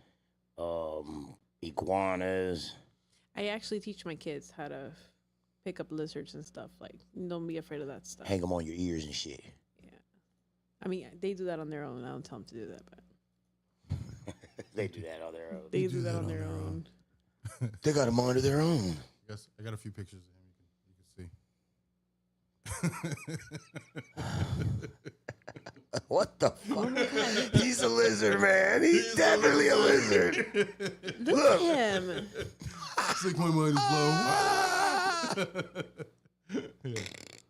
iguanas. I actually teach my kids how to pick up lizards and stuff. Like, don't be afraid of that stuff. Hang them on your ears and shit. Yeah. I mean, they do that on their own. I don't tell them to do that, but they do that on their own. They do that on their own. They got a mind of their own. Yes, I got a few pictures of him. You can see. What the fuck? He's a lizard, man. He's definitely a lizard. Look at him. It's like my mind is blown.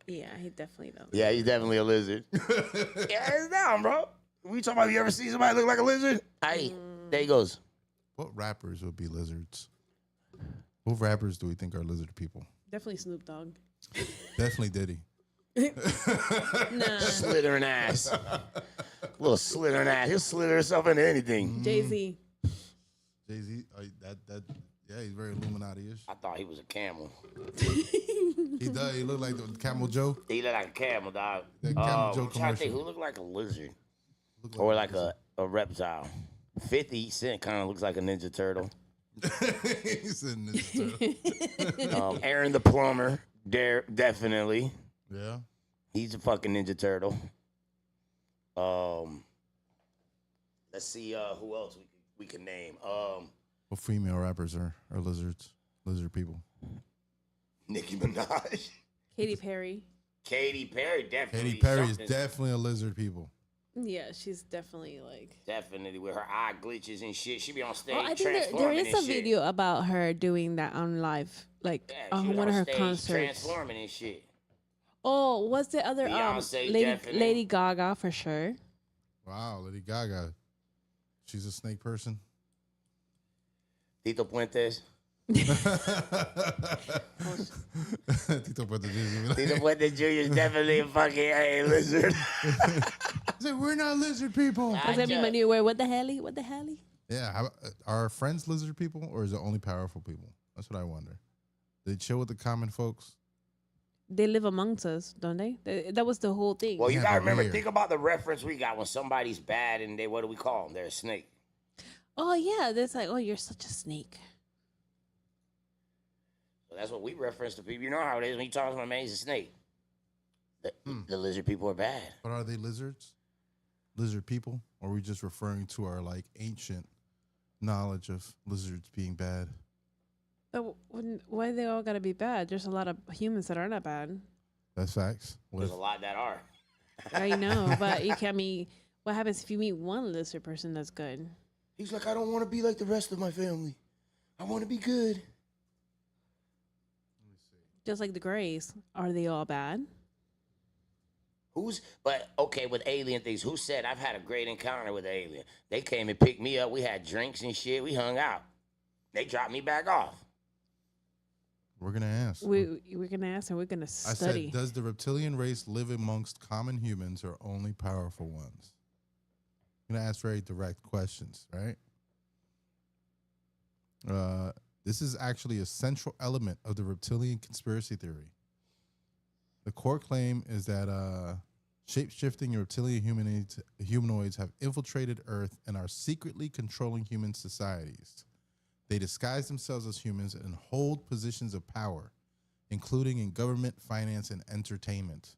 Yeah, he definitely does. Yeah, he's definitely a lizard. Yeah, it's down, bro. We talking about, you ever see somebody look like a lizard? Hey, there he goes. What rappers would be lizards? What rappers do we think are lizard people? Definitely Snoop Dogg. Definitely Diddy. Nah. Slithering ass. Little slithering ass. He'll slither himself into anything. Jay-Z. Jay-Z, yeah, he's very Illuminati-ish. I thought he was a camel. He does. He look like the Camel Joe. He look like a camel, dog. That Camel Joe I'm trying to think, commercial. who look like a lizard? Or like a reptile. 50 Cent kind of looks like a Ninja Turtle. He's a Ninja Turtle. Aaron the Plumber, definitely. Yeah. He's a fucking Ninja Turtle. Let's see who else we can name. What female rappers are lizards? Lizard people. Nicki Minaj. Katy Perry. Katy Perry, definitely. Katy Perry is definitely a lizard people. Yeah, she's definitely like. Definitely with her eye glitches and shit. She be on stage I think transforming there is a and shit. video about her doing that on live, like on one of her stage concerts. transforming and shit. Oh, what's the other Beyonce, Lady Gaga for sure. Wow, Lady Gaga. She's a snake person. Tito Puentes. Tito Puentes Jr. Tito Puentes Jr. is definitely a fucking lizard. He's like, we're not lizard people. Does that mean my new word? What the hell? What the hell? Yeah, are friends lizard people or is it only powerful people? That's what I wonder. They chill with the common folks. They live amongst us, don't they? That was the whole thing. Well, you gotta remember, think about the reference we got when somebody's bad and what do we call them? They're a snake. Oh yeah, that's like, oh, you're such a snake. So that's what we reference to people. You know how it is when you talk to my man, he's a snake. The lizard people are bad. But are they lizards? Lizard people? Or are we just referring to our like ancient knowledge of lizards being bad? But why they all gotta be bad? There's a lot of humans that are not bad. That's facts. There's a lot that are. I know, but you can't mean. What happens if you meet one lizard person that's good? He's like, I don't want to be like the rest of my family. I want to be good. Just like the Greys, are they all bad? But okay, with alien things, who said I've had a great encounter with an alien? They came and picked me up. We had drinks and shit. We hung out. They dropped me back off. We're going to ask. We're going to ask and we're going to study. I said, does the reptilian race live amongst common humans or only powerful ones? I'm going to ask very direct questions, right? This is actually a central element of the reptilian conspiracy theory. The core claim is that shape-shifting reptilian humanoids have infiltrated Earth and are secretly controlling human societies. They disguise themselves as humans and hold positions of power, including in government, finance, and entertainment.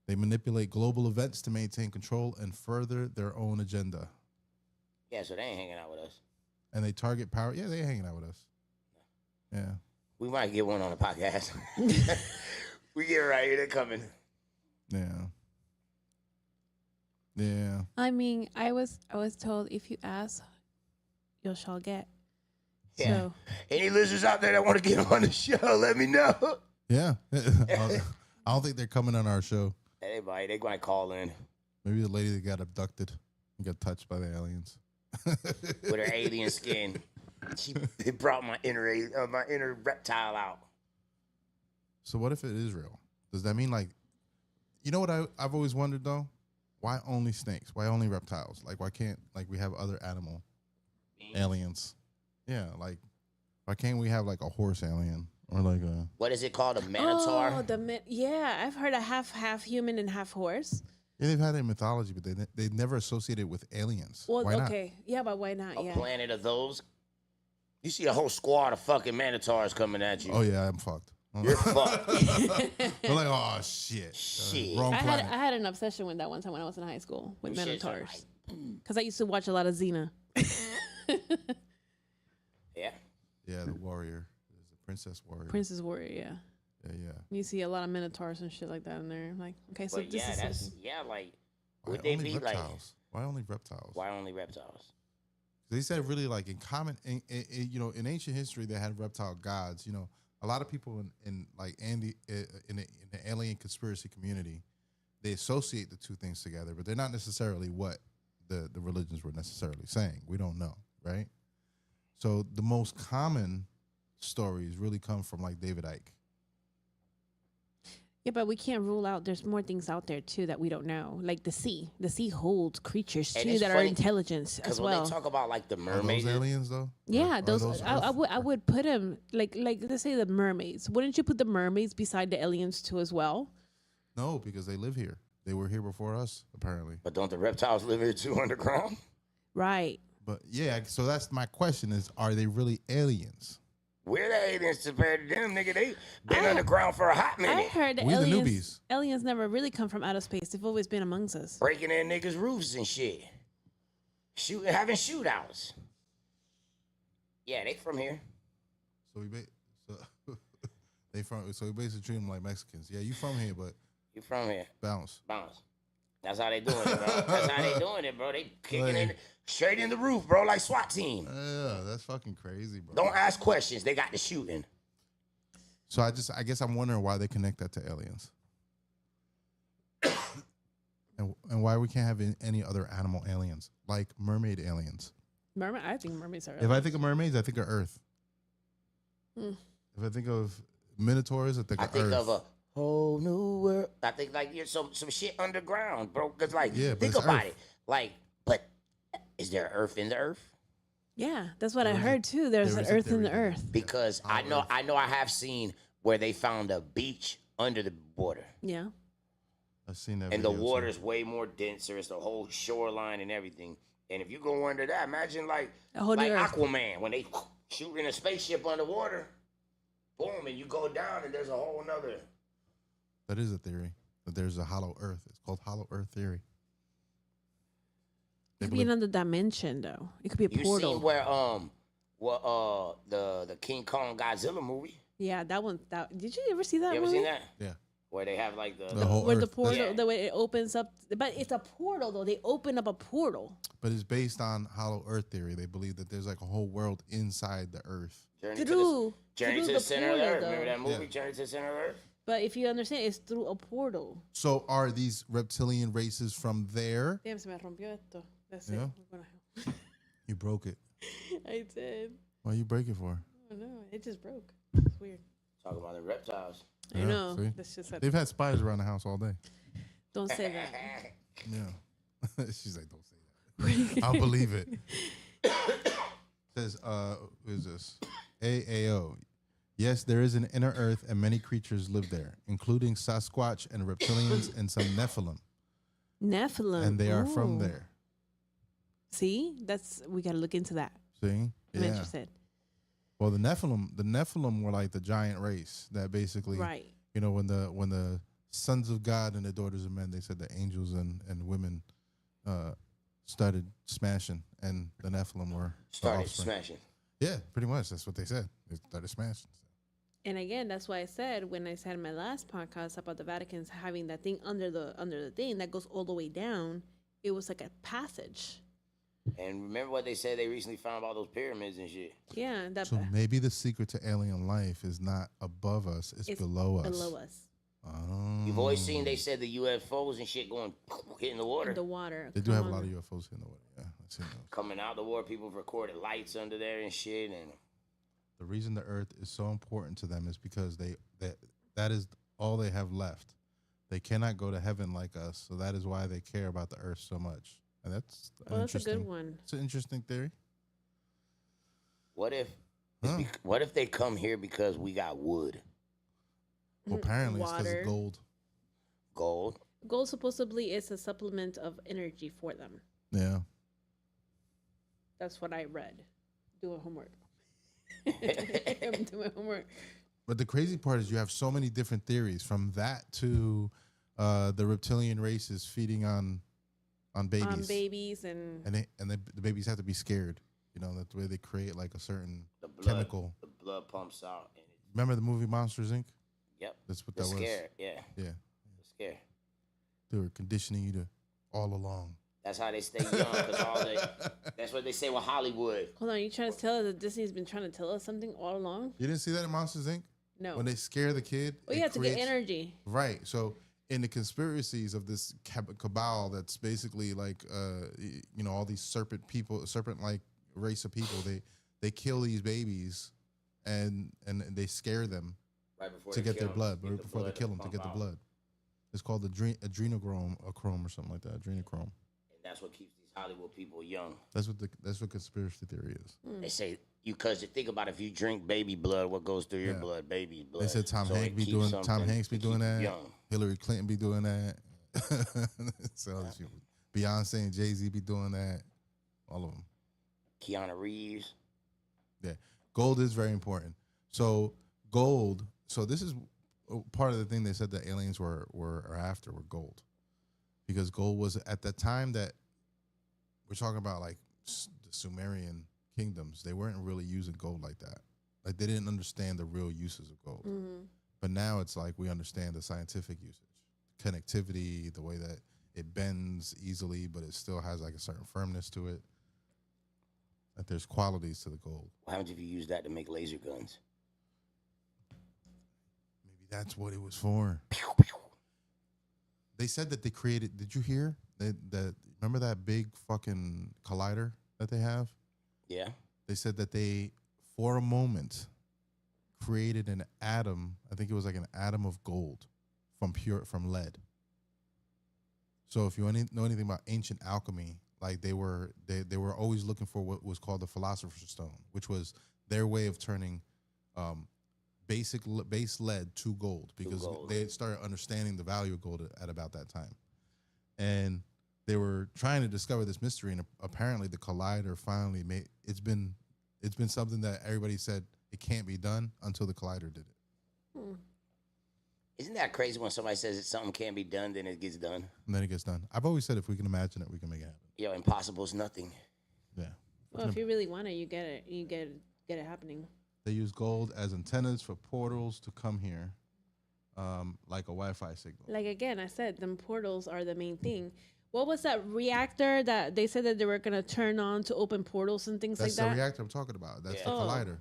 They manipulate global events to maintain control and further their own agenda. Yeah, so they ain't hanging out with us. And they target power. Yeah, they're hanging out with us. Yeah. We might get one on the podcast. We get it right here. They're coming. Yeah. Yeah. I mean, I was told if you ask, you shall get. Yeah. So Any listeners out there that want to get on the show, let me know. Yeah. I don't think they're coming on our show. Anybody, they going to call in. Maybe the lady that got abducted and got touched by the aliens. With her alien skin. It brought my inner reptile out. So what if it is real? Does that mean like, you know what I've always wondered though? Why only snakes? Why only reptiles? Like why can't like we have other animal aliens? Yeah, like why can't we have like a horse alien or like a What is it called? A minotaur? Oh, yeah, I've heard a half human and half horse. Yeah, they've had it in mythology, but they never associate it with aliens. Well, why okay, yeah, but why not? A Yeah, planet of those? You see a whole squad of fucking minotaurs coming at you. Oh yeah, I'm fucked. You're fucked. I'm like, oh shit. Wrong I planet. had an obsession with that one time when I was in high school with You shit minotaurs, because I used to watch a lot of Xena. Yeah. Yeah, the warrior. There's a princess warrior. Princess Warrior, yeah. Yeah. You see a lot of minotaurs and shit like that in there. I'm like, okay, so But this yeah, is that's like Why would they only be reptiles? Why only reptiles? Why only reptiles? They said really like in common, in ancient history they had reptile gods. You know, a lot of people in the alien conspiracy community, they associate the two things together, but they're not necessarily what the religions were necessarily saying. We don't know, right? So the most common stories really come from like David Icke. Yeah, but we can't rule out. There's more things out there too that we don't know, like the sea. The sea holds creatures And too it's that are funny, intelligent as when well. they talk about like the Are mermaids, those aliens though? Yeah, Are those I Earth? would put them like let's say the mermaids. Wouldn't you put the mermaids beside the aliens too as well? No, because they live here. They were here before us, apparently. but don't the reptiles live here too underground? Right. But yeah, so that's my question: is are they really aliens? We're the aliens compared to them, nigga. They been underground for a hot I minute. heard the We the aliens. newbies. Aliens never really come from outer space. They've always been amongst us. Breaking in niggas' roofs and shit. Having shootouts. Yeah, they from here. So we basically treat them like Mexicans. Yeah, you from here, but You from here. bounce. Bounce. That's how they doing it, bro. That's how they doing it, bro. They kicking in Like- straight in the roof, bro, like SWAT team. Yeah, that's fucking crazy, bro. Don't ask questions. They got the shooting. So I guess I'm wondering why they connect that to aliens, and why we can't have any other animal aliens like mermaid aliens. Mermaid. I think mermaids are. If I think of mermaids, I think of Earth. Hmm. If I think of minotaurs, I think of Earth. Of a whole new world. I think like you're some shit underground, bro. Cause like Yeah, but think it's about Earth. it. Like, but is there Earth in the Earth? Yeah, that's what I There is heard too. There's there an is a earth in the theory. earth. Because I know I have seen where they found a beach under the water. Yeah. I've seen that. And the video, too. water's way more denser. It's the whole shoreline and everything. And if you go under that, imagine like A whole new earth. Aquaman when they shoot in a spaceship underwater. Boom, and you go down and there's a whole nother. That is a theory. That there's a hollow Earth. It's called hollow Earth theory. It could be another dimension though. It could be a You portal. seen where the King Kong Godzilla movie? Yeah, that one. Did you ever see that? You ever movie? seen that? Yeah. Where they have like The whole Where the Earth. portal, Yeah. the way it opens up, but it's a portal though. They open up a portal. But it's based on hollow Earth theory. They believe that there's like a whole world inside the Earth. Journey Through to the the Center of the portal, Earth. Remember though. that movie, Yeah. Journey to the Center of the Earth? But if you understand, it's through a portal. So are these reptilian races from there? Damn, se me rompió esto. That's Yeah. it. We're gonna- You broke it. I did. Why you break it for? Oh no, it just broke. It's weird. Talking about the reptiles. I Yeah, know. see? That's just They've had spiders around the house all day. don't say that. Yeah. She's like, don't say that. I'll believe it. Says, who is this? AAO. Yes, there is an inner earth and many creatures live there, including Sasquatch and reptilians and some Nephilim. Nephilim. And they are Ooh. from there. See, we gotta look into that. See? I'm Yeah. interested. Well, the Nephilim were like the giant race that basically, Right. you know, when the sons of God and the daughters of men, they said the angels and women started smashing, and the Nephilim were the Started offspring. smashing. Yeah, pretty much. That's what they said. They started smashing. And again, that's why I said when I said in my last podcast about the Vatican's having that thing under the thing that goes all the way down, it was like a passage. And remember what they said they recently found about those pyramids and shit. Yeah, that So maybe the secret to alien life is not above us; it's below us. Below us. Oh. You've always seen they said the UFOs and shit going hitting the water. The water. They do have a lot of UFOs in the water. Yeah, I've seen those. Coming out the water, people have recorded lights under there and shit. And The reason the Earth is so important to them is because that is all they have left. They cannot go to heaven like us, so that is why they care about the Earth so much. And that's a good one. It's an interesting theory. what if what if they come here because we got wood? Well, apparently it's because Water. of gold. Gold. Gold supposedly is a supplement of energy for them. Yeah. That's what I read. Doing homework. I'm doing homework. But the crazy part is you have so many different theories, from that to the reptilian race is feeding on babies. On babies and The babies have to be scared. You know, that's the way they create like a certain The blood, chemical. The blood pumps out. And Remember the movie Monsters Inc.? yep. That's what They're that was. scared. Yeah. Yeah. They're scared. They were conditioning you to all along. That's how they stay young. That's what they say with Hollywood. hold on, you trying to tell us that Disney's been trying to tell us something all along? You didn't see that in Monsters Inc.? No. When they scare the kid. Well, it you have to get creates- energy. Right. So in the conspiracies of this cabal, that's basically like, all these serpent-like race of people, they kill these babies and they scare them Right before to they get kill their blood, them, but before they kill them, to pump get the out. blood. It's called adrenochrome or something like that. Adrenochrome. And that's what keeps these Hollywood people young. That's what conspiracy theory is. They say because you think about if you drink baby blood, what goes through your blood, baby blood. They said Tom So Hanks it be keeps doing something to keep you that. young. Hillary Clinton be doing that. So other people. Beyonce and Jay-Z be doing that. All of them. Keanu Reeves. Yeah. Gold is very important. So gold. So this is part of the thing they said that aliens were after were gold, because gold was at the time that we're talking about, like the Sumerian kingdoms. They weren't really using gold like that. Like they didn't understand the real uses of gold. Mm-hmm. But now it's like we understand the scientific usage, connectivity, the way that it bends easily, but it still has like a certain firmness to it. That there's qualities to the gold. What happens if you use that to make laser guns? Maybe that's what it was for. They said that they created. Did you hear that? Remember that big fucking collider that they have? Yeah. They said that they, for a moment, created an atom. I think it was like an atom of gold from lead. So if you know anything about ancient alchemy, like they were always looking for what was called the Philosopher's Stone, which was their way of turning base lead to gold, because they had started understanding the value of gold at about that time. And they were trying to discover this mystery, and apparently the collider finally made it's been something that everybody said it can't be done until the collider did it. Isn't that crazy when somebody says that something can't be done, then it gets done? And then it gets done. I've always said if we can imagine it, we can make it happen. Yo, impossible is nothing. Yeah. Well, if you really want it, you get it. You get it happening. They use gold as antennas for portals to come here, like a Wi-Fi signal. Like again, I said, them portals are the main thing. What was that reactor that they said that they were gonna turn on to open portals and things That's like that? the reactor I'm talking about. That's the Oh. collider.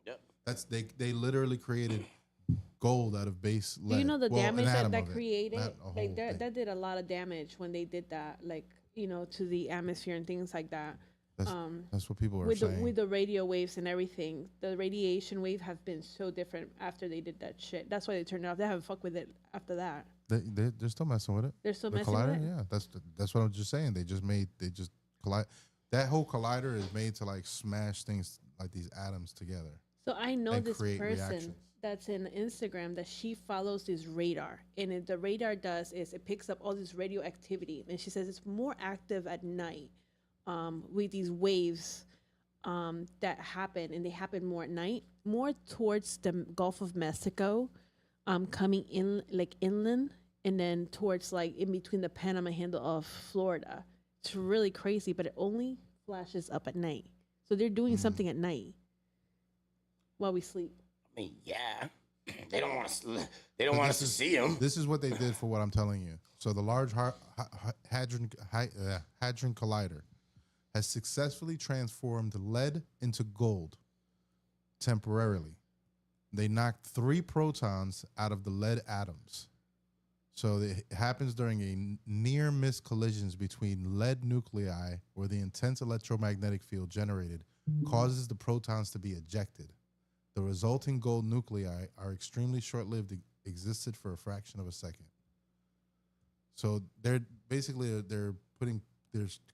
Yep. That's they literally created gold out of base lead. Do you know the damage an atom that of it, created? not a whole Like thing. that did a lot of damage when they did that. Like to the atmosphere and things like that. That's what people are with saying. with the radio waves and everything, the radiation wave have been so different after they did that shit. That's why they turned it off. They haven't fucked with it after that. They're still messing with it. They're still the messing collider, with it? yeah. That's what I'm just saying. They just collide. That whole collider is made to like smash things like these atoms together. So I know and this create person reactions. that's in Instagram that she follows this radar, and the radar does is it picks up all this radioactivity, and she says it's more active at night with these waves that happen, and they happen more at night, more towards the Gulf of Mexico, coming in like inland, and then towards like in between the Panama Handle of Florida. It's really crazy, but it only flashes up at night. So they're doing something at night while we sleep. I mean, yeah. They don't want to. They don't want us to see them. This is what they did for what I'm telling you. So the Large Hadron Collider has successfully transformed lead into gold temporarily. They knocked 3 protons out of the lead atoms. So it happens during a near-miss collisions between lead nuclei, where the intense electromagnetic field generated causes the protons to be ejected. The resulting gold nuclei are extremely short-lived, existed for a fraction of a second. So they're basically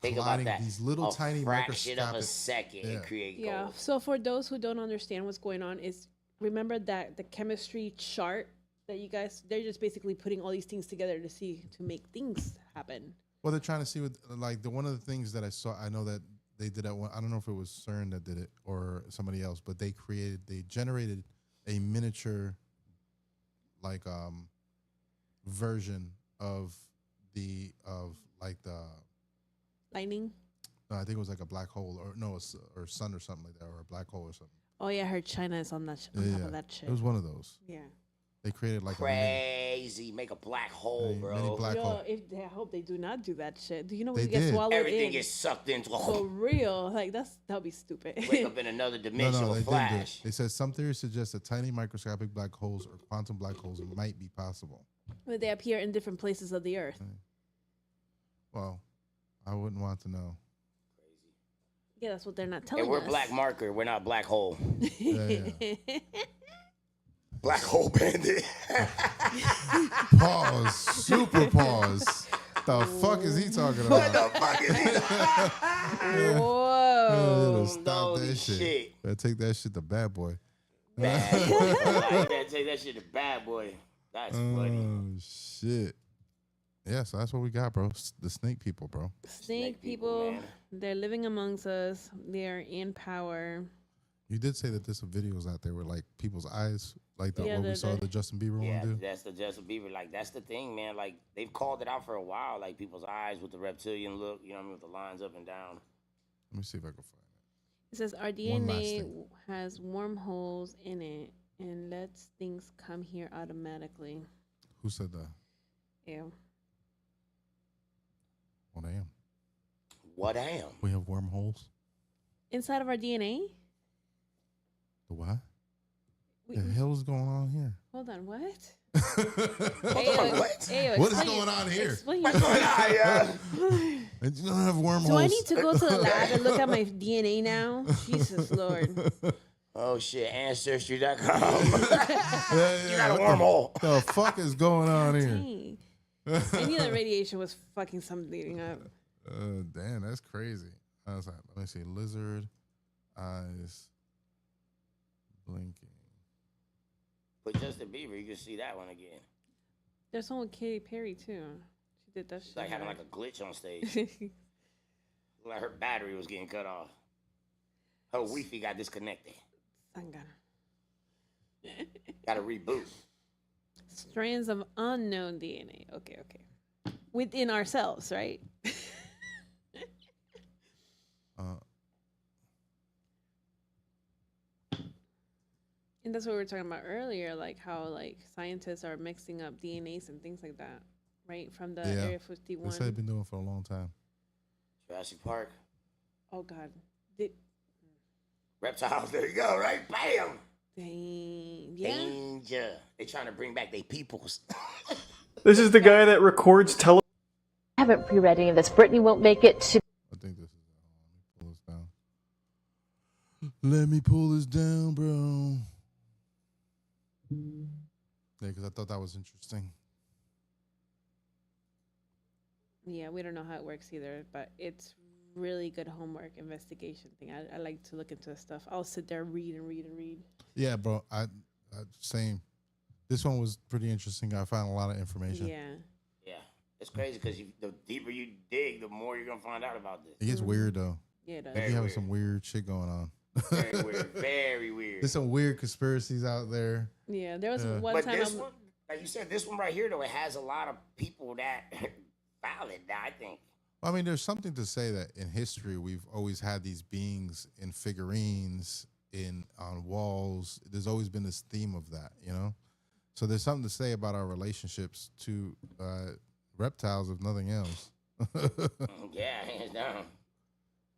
colliding these little tiny fraction microscopic of a second and create gold. Yeah. So for those who don't understand what's going on, is remember that the chemistry chart that you guys, they're just basically putting all these things together to make things happen. Well, they're trying to see what, like, one of the things that I saw, I know that they did at one, I don't know if it was CERN that did it or somebody else, but they generated a miniature, like, version of the lightning. No, I think it was like a black hole or sun or something like that, or a black hole or something. Oh yeah, I heard China is on that on top of that shit. It was one of those. Yeah. They created like crazy, make a black hole, bro. Mini black hole. I hope they do not do that shit. Do you know They when you get did. swallowed Everything gets sucked into a For hole. real, like that'll be stupid. Wake up in another dimension they with didn't do flash. it. They said some theories suggest that tiny microscopic black holes or quantum black holes might be possible. But they appear in different places of the earth. Well, I wouldn't want to know. Yeah, that's what they're not telling And we're us. black marker. We're not black hole. Yeah. Black hole bandit. Pause. Super pause. The fuck is he talking about? What the fuck is he talking Whoa. Stop that shit. Better take that shit to bad boy. Bad boy. I like that. Take that shit to bad boy. That's funny. Oh, shit. Yeah, so that's what we got, bro. The snake people, bro. Snake people, they're living amongst us. They're in power. You did say that there's some videos out there where, like, people's eyes, like what we saw the Justin Bieber one do. That's the Justin Bieber. Like, that's the thing, man. Like, they've called it out for a while. Like, people's eyes with the reptilian look, you know what I mean, with the lines up and down. Let me see if I can find it. It says our DNA has wormholes in it and lets things come here automatically. Who said that? Ew. What I am. What I am. We have wormholes. Inside of our DNA? The what? The hell is going on here? Hold on, what? What? What is going on here? What's going on, yeah? You don't have wormholes. Do I need to go to the lab and look at my DNA now? Jesus Lord. Oh shit, Ancestry.com. You got a wormhole. The fuck is going on here? Dang. I knew that radiation was fucking something up. Damn, that's crazy. Let me see. Lizard eyes blinking. But Justin Bieber, you can see that one again. There's one with Katy Perry too. She did that shit. It's like having like a glitch on stage. Like her battery was getting cut off. Her Wi-Fi got disconnected. Got to reboot. Strands of unknown DNA. Okay. Within ourselves, right? And that's what we were talking about earlier, like how like scientists are mixing up DNAs and things like that, right? From the Area 51. That's what they've been doing for a long time. Jurassic Park. Oh God. Reptile. There you go. Right. Bam. Dang. Yeah. Danger. They trying to bring back their peoples. This is the guy that records I haven't pre-read any of this. Brittany won't make it to. I think this is. Let me pull this down, bro. Yeah, because I thought that was interesting. Yeah, we don't know how it works either, but it's really good homework investigation thing. I like to look into stuff. I'll sit there, read. Yeah, bro. I same. This one was pretty interesting. I found a lot of information. Yeah, it's crazy because the deeper you dig, the more you're gonna find out about this. It gets weird though. Yeah, it does. Like you having some weird shit going on. Very weird. Very weird. There's some weird conspiracies out there. Yeah, there was one but time. This one, like you said, this one right here though, it has a lot of people that valid. I think. I mean, there's something to say that in history we've always had these beings in figurines, on walls. There's always been this theme of that, you know. So there's something to say about our relationships to reptiles, if nothing else. Yeah, hands down.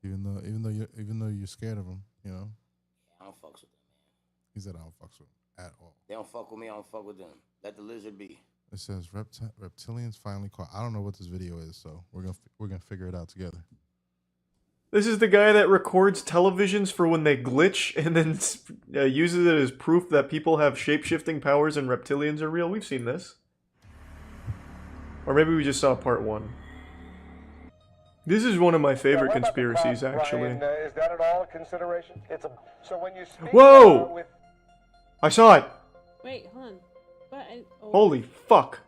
Even though you're scared of them, you know. Yeah, I don't fucks with them, man. He said I don't fucks with them at all. They don't fuck with me. I don't fuck with them. Let the lizard be. It says reptilians finally caught. I don't know what this video is, so we're gonna figure it out together. This is the guy that records televisions for when they glitch and then uses it as proof that people have shape-shifting powers and reptilians are real. We've seen this. Or maybe we just saw part 1. This is one of my favorite conspiracies, actually. Brian, is that at all a consideration? So when you speak Whoa! with... I saw it! Wait, hold on. But Holy fuck.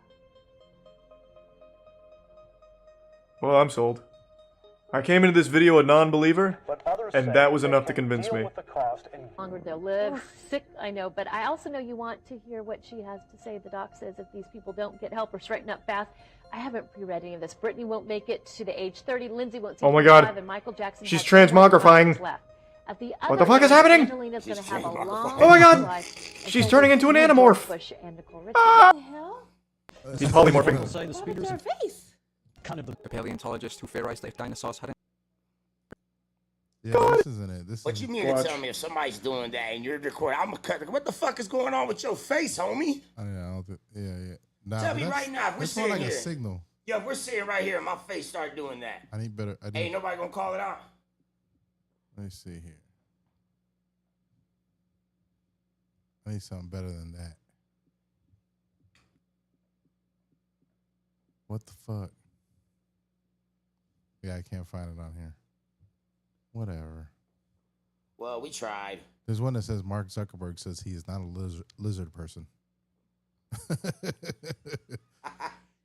Well, I'm sold. I came into this video a non-believer, and that was enough to convince me. Longer they'll live. Sick, I know, but I also know you want to hear what she has to say. The doc says if these people don't get help or straighten up fast, I haven't pre-read any of this. Brittany won't make it to the age 30. Lindsay won't see Oh my god. 25, and Michael Jackson She's has 4 transmogrifying. left. At the What the other fuck is end, happening? Angelina's gonna have a long Oh my god! life, and She's so turning will into an George animorph! Bush and Nicole Richie. Ah! What the hell? He's polymorphing. People say the speeders Her face. kind of the paleontologists who theorized that dinosaurs hadn't. Yeah, this isn't it. What you mean to tell me if somebody's doing that and you're recording? I'm gonna cut. What the fuck is going on with your face, homie? Yeah. Nah, Tell me right now. If we're It's more sitting like here. a signal. Yeah, if we're sitting right here and my face start doing that. I need better. Ain't nobody gonna call it out. Let me see here. I need something better than that. What the fuck? Yeah, I can't find it on here. Whatever. Well, we tried. There's one that says Mark Zuckerberg says he is not a lizard person.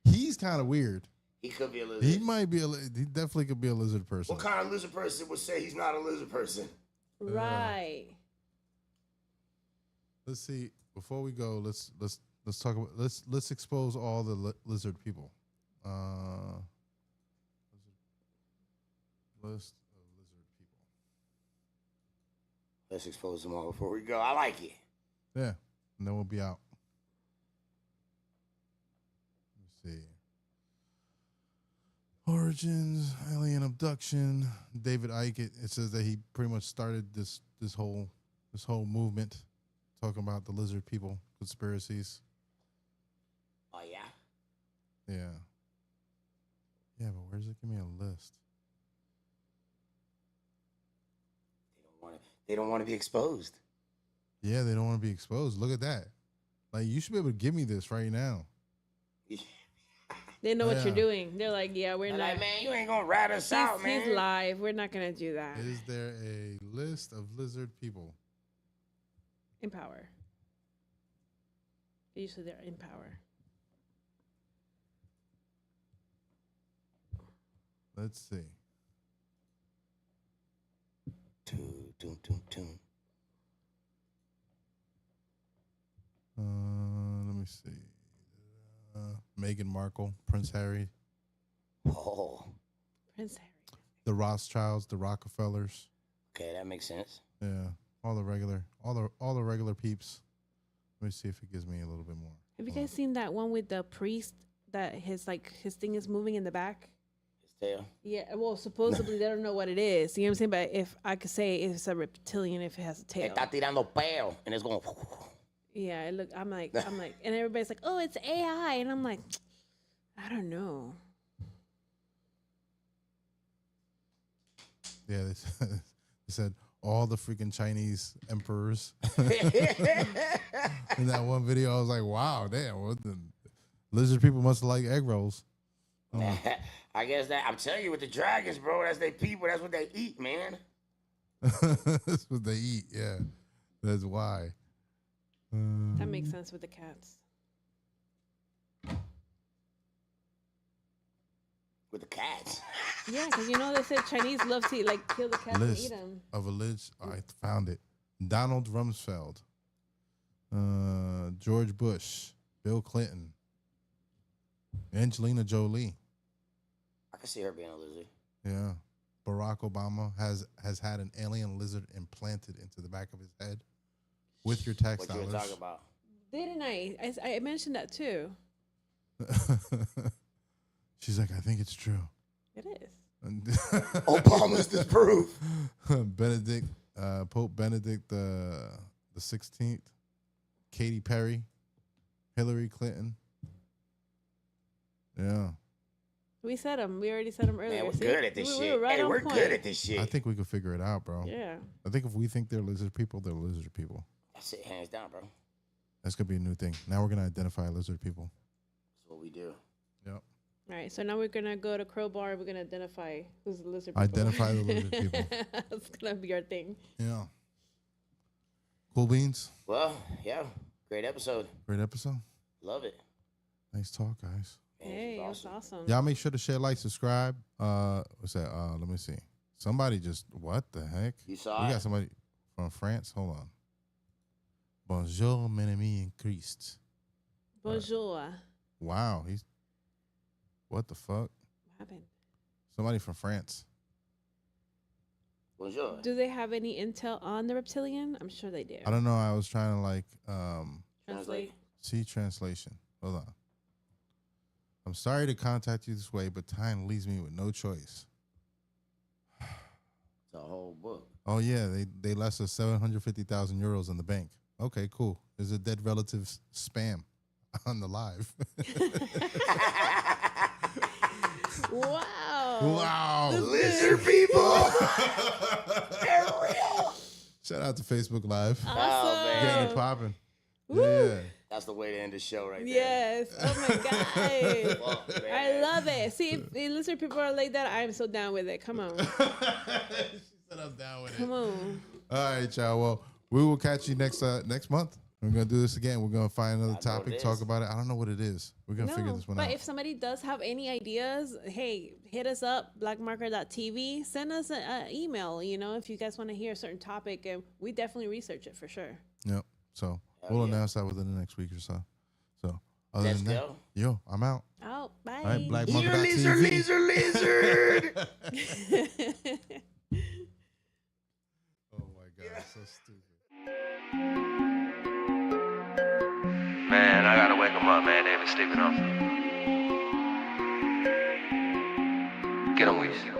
He's kind of weird. He could be a lizard. He might be he definitely could be a lizard person. What kind of lizard person would say he's not a lizard person? Right. Let's see. Before we go, let's talk about let's expose all the lizard people. List of lizard people. Let's expose them all before we go. I like it. Yeah, and then we'll be out. Let's see. Origins, alien abduction. David Icke. It says that he pretty much started this whole movement, talking about the lizard people conspiracies. Oh yeah. Yeah. Yeah, but where's it? Give me a list. They don't want to be exposed. Yeah, they don't want to be exposed. Look at that. Like, you should be able to give me this right now. They know what you're doing. They're like, yeah, we're They're not. like, man, you ain't gonna rat us out, man. He's live. We're not gonna do that. Is there a list of lizard people? In power. Usually they're in power. Let's see. Let me see. Meghan Markle, Prince Harry. Oh. Prince Harry. The Rothschilds, the Rockefellers. Okay, that makes sense. Yeah, all the regular peeps. Let me see if it gives me a little bit more. Have you guys seen that one with the priest that his thing is moving in the back? His tail. Yeah, well, supposedly they don't know what it is. You know what I'm saying? But if I could say it's a reptilian if it has a tail. Está tirando peo, and it's going. Yeah, I'm like, and everybody's like, oh, it's AI, and I'm like, I don't know. Yeah, they said all the freaking Chinese emperors. In that one video, I was like, wow, damn, what the lizard people must like egg rolls. I guess that I'm telling you, with the dragons, bro, that's their people. That's what they eat, man. That's what they eat. Yeah, that's why. That makes sense with the cats. With the cats. Yeah, because they said Chinese love to kill the cats and eat them. Of alleged, I found it. Donald Rumsfeld, George Bush, Bill Clinton, Angelina Jolie. I can see her being a lizard. Yeah, Barack Obama has had an alien lizard implanted into the back of his head with your tax what dollars. you were talking about? Didn't I mentioned that too. She's like, I think it's true. It is. Obama's the proof. Benedict, Pope Benedict the 16th, Katy Perry, Hillary Clinton. Yeah. We said them. We already said them earlier. Man, we're See? good at this We shit. were right Hey, on we're point. good at this shit. I think we could figure it out, bro. Yeah. I think if we think they're lizard people, they're lizard people. That's it, hands down, bro. That's gonna be a new thing. Now we're gonna identify lizard people. That's what we do. Yep. All right. So now we're gonna go to Crowbar. We're gonna identify who's the lizard people. Identify the lizard people. That's gonna be our thing. Yeah. Cool beans. Well, yeah. Great episode. Great episode. Love it. Nice talk, guys. Hey, that's awesome. Y'all make sure to share, like, subscribe. What's that? Let me see. Somebody just, what the heck? You saw We it? got somebody from France. Hold on. Bonjour, mon ami in Christ. Bonjour. Wow. What the fuck? What happened? Somebody from France. Bonjour. Do they have any intel on the reptilian? I'm sure they do. I don't know. I was trying to, like, Translate. see translation. Hold on. I'm sorry to contact you this way, but time leaves me with no choice. It's a whole book. Oh, yeah. They left us 750,000 euros in the bank. Okay, cool. There's a dead relative's spam on the live. Wow. Wow. Lizard people. They're real. Shout out to Facebook Live. Awesome. Oh, man. Getting it popping. Woo. Yeah. That's the way to end the show right there. Yes. Oh my god. Fuck, I man. love it. See, if the lizard people are like that, I'm so down with it. Come on. She said I'm down with it. Come on. All right, y'all. Well, we will catch you next month. We're gonna do this again. We're gonna find another I know topic, it talk is. about it. I don't know what it is. We're gonna figure this one but out. if somebody does have any ideas, hey, hit us up, blackmarker.tv. Send us an email, if you guys want to hear a certain topic, and we definitely research it for sure. Yep. So Hell we'll yeah. announce that within the next week or so. So other Let's than that, go. yo, I'm out. Oh, bye. All right, Lizard, blackmarker.tv. lizard. Oh my god, so stupid. Man, I gotta wake them up, man. They've been sleeping off. Get them, Weezy.